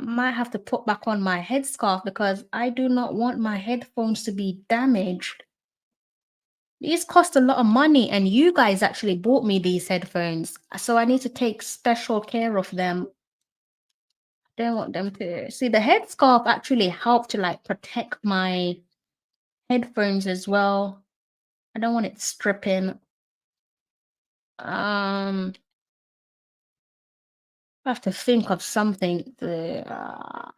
might have to put back on my headscarf because I do not want my headphones to be damaged. These cost a lot of money, and you guys actually bought me these headphones, so I need to take special care of them. I don't want them to see the headscarf actually help to like protect my headphones as well. I don't want it stripping. I have to think of something to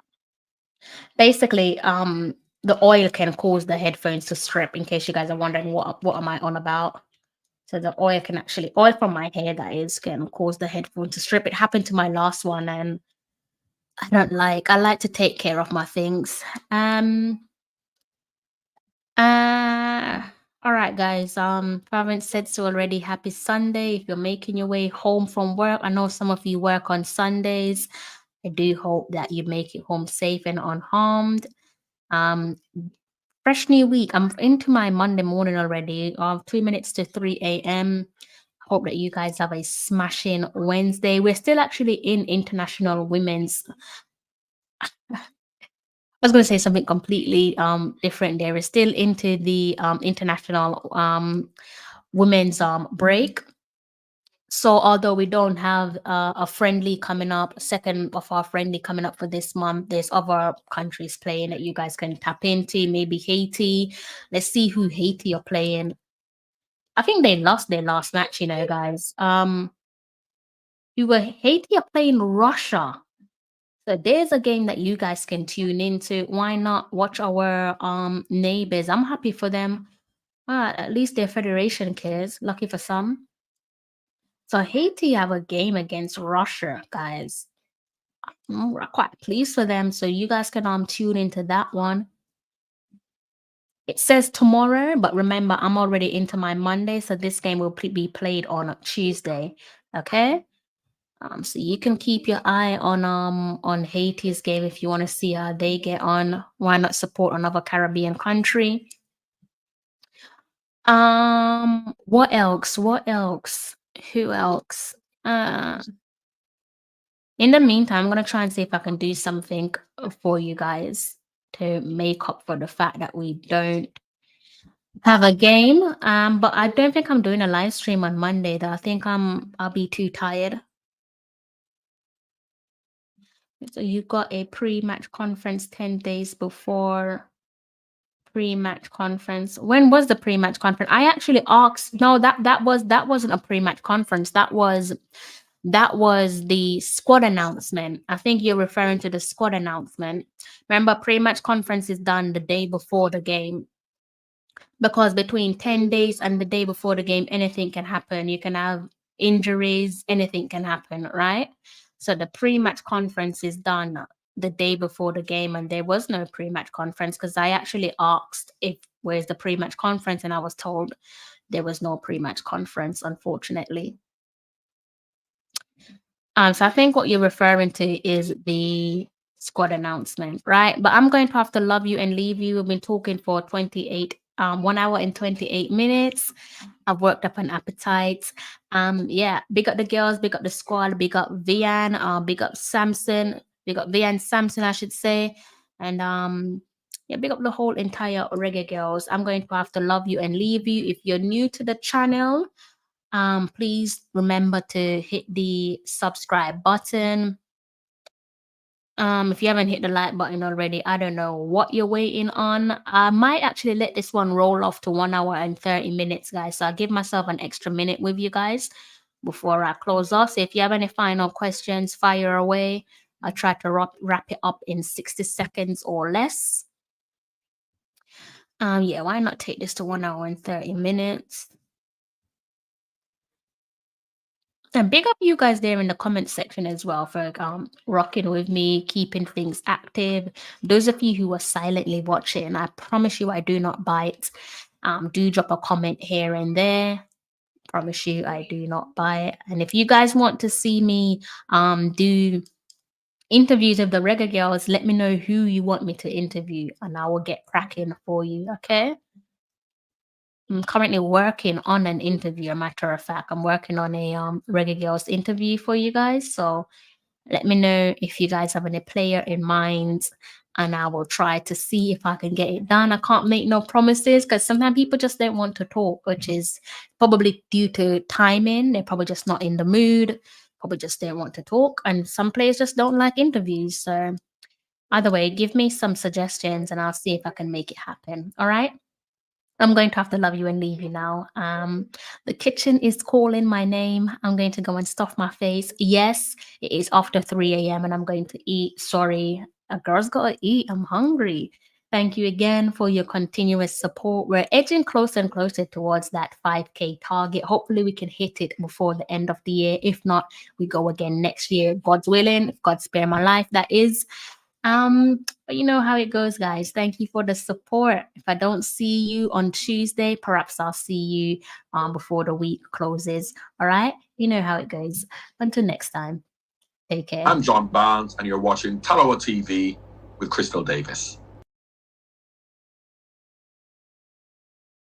basically the oil can cause the headphones to strip, in case you guys are wondering what am I on about. So the oil can actually, oil from my hair that is, can cause the headphone to strip. It happened to my last one, and I like to take care of my things. All right, guys. If I haven't said so already, happy Sunday. If you're making your way home from work, I know some of you work on Sundays. I do hope that you make it home safe and unharmed. Fresh new week. I'm into my Monday morning already. 2 minutes to 3 a.m. Hope that you guys have a smashing Wednesday. We're still actually in International Women's. I was going to say something completely different there. We're still into the International Women's break. So although we don't have a friendly coming up, second of our friendly coming up for this month, there's other countries playing that you guys can tap into. Maybe Haiti. Let's see who Haiti are playing. I think they lost their last match, you know, guys. Haiti are playing Russia. So there's a game that you guys can tune into. Why not watch our neighbors? I'm happy for them. At least their federation cares. Lucky for some. So Haiti have a game against Russia, guys. I'm quite pleased for them. So you guys can tune into that one. It says tomorrow, but remember, I'm already into my Monday, so this game will be played on Tuesday. Okay. So you can keep your eye on Haiti's game if you want to see how they get on. Why not support another Caribbean country? What else? What else? Who else? In the meantime, I'm gonna try and see if I can do something for you guys to make up for the fact that we don't have a game. But I don't think I'm doing a live stream on Monday though. I think I'll be too tired. So you got a pre-match conference 10 days before. pre-match conference. When was the pre-match conference? I actually asked. No, that wasn't a pre-match conference. That was the squad announcement. I think you're referring to the squad announcement. Remember, pre-match conference is done the day before the game, because between 10 days and the day before the game, anything can happen. You can have injuries, anything can happen, right? So the pre-match conference is done the day before the game, and there was no pre-match conference because I actually asked if where's the pre-match conference, and I was told there was no pre-match conference, unfortunately. So I think what you're referring to is the squad announcement, right? But I'm going to have to love you and leave you. We've been talking for 1 hour and 28 minutes. I've worked up an appetite. Yeah, big up the girls, big up the squad, big up Vian, big up Samson, big up Vian Samson, I should say. And yeah, big up the whole entire Reggae Girls. I'm going to have to love you and leave you. If you're new to the channel, please remember to hit the subscribe button. If you haven't hit the like button already, I don't know what you're waiting on. I might actually let this one roll off to 1 hour and 30 minutes, guys. So I'll give myself an extra minute with you guys before I close off. So if you have any final questions, fire away. I'll try to wrap it up in 60 seconds or less. Yeah, why not take this to 1 hour and 30 minutes? And big up you guys there in the comment section as well for rocking with me, keeping things active. Those of you who are silently watching, I promise you I do not bite. Do drop a comment here and there. Promise you I do not bite. And if you guys want to see me do interviews of the Reggae Girls, let me know who you want me to interview and I will get cracking for you, okay? I'm currently working on an interview. A matter of fact, I'm working on a Reggae Girls interview for you guys. So let me know if you guys have any player in mind, and I will try to see if I can get it done. I can't make no promises because sometimes people just don't want to talk, which is probably due to timing. They're probably just not in the mood. Probably just don't want to talk, and some players just don't like interviews. So either way, give me some suggestions, and I'll see if I can make it happen. All right. I'm going to have to love you and leave you now. The kitchen is calling my name. I'm going to go and stuff my face. Yes, it is after 3 a.m. and I'm going to eat. Sorry, a girl's got to eat. I'm hungry. Thank you again for your continuous support. We're edging closer and closer towards that 5K target. Hopefully we can hit it before the end of the year. If not, we go again next year. God's willing, if God spare my life, that is. But you know how it goes, guys. Thank you for the support. If I don't see you on Tuesday, perhaps I'll see you before the week closes. All right, you know how it goes. Until next time, take care. I'm John Barnes, and you're watching Talawa TV with Crystal Davis.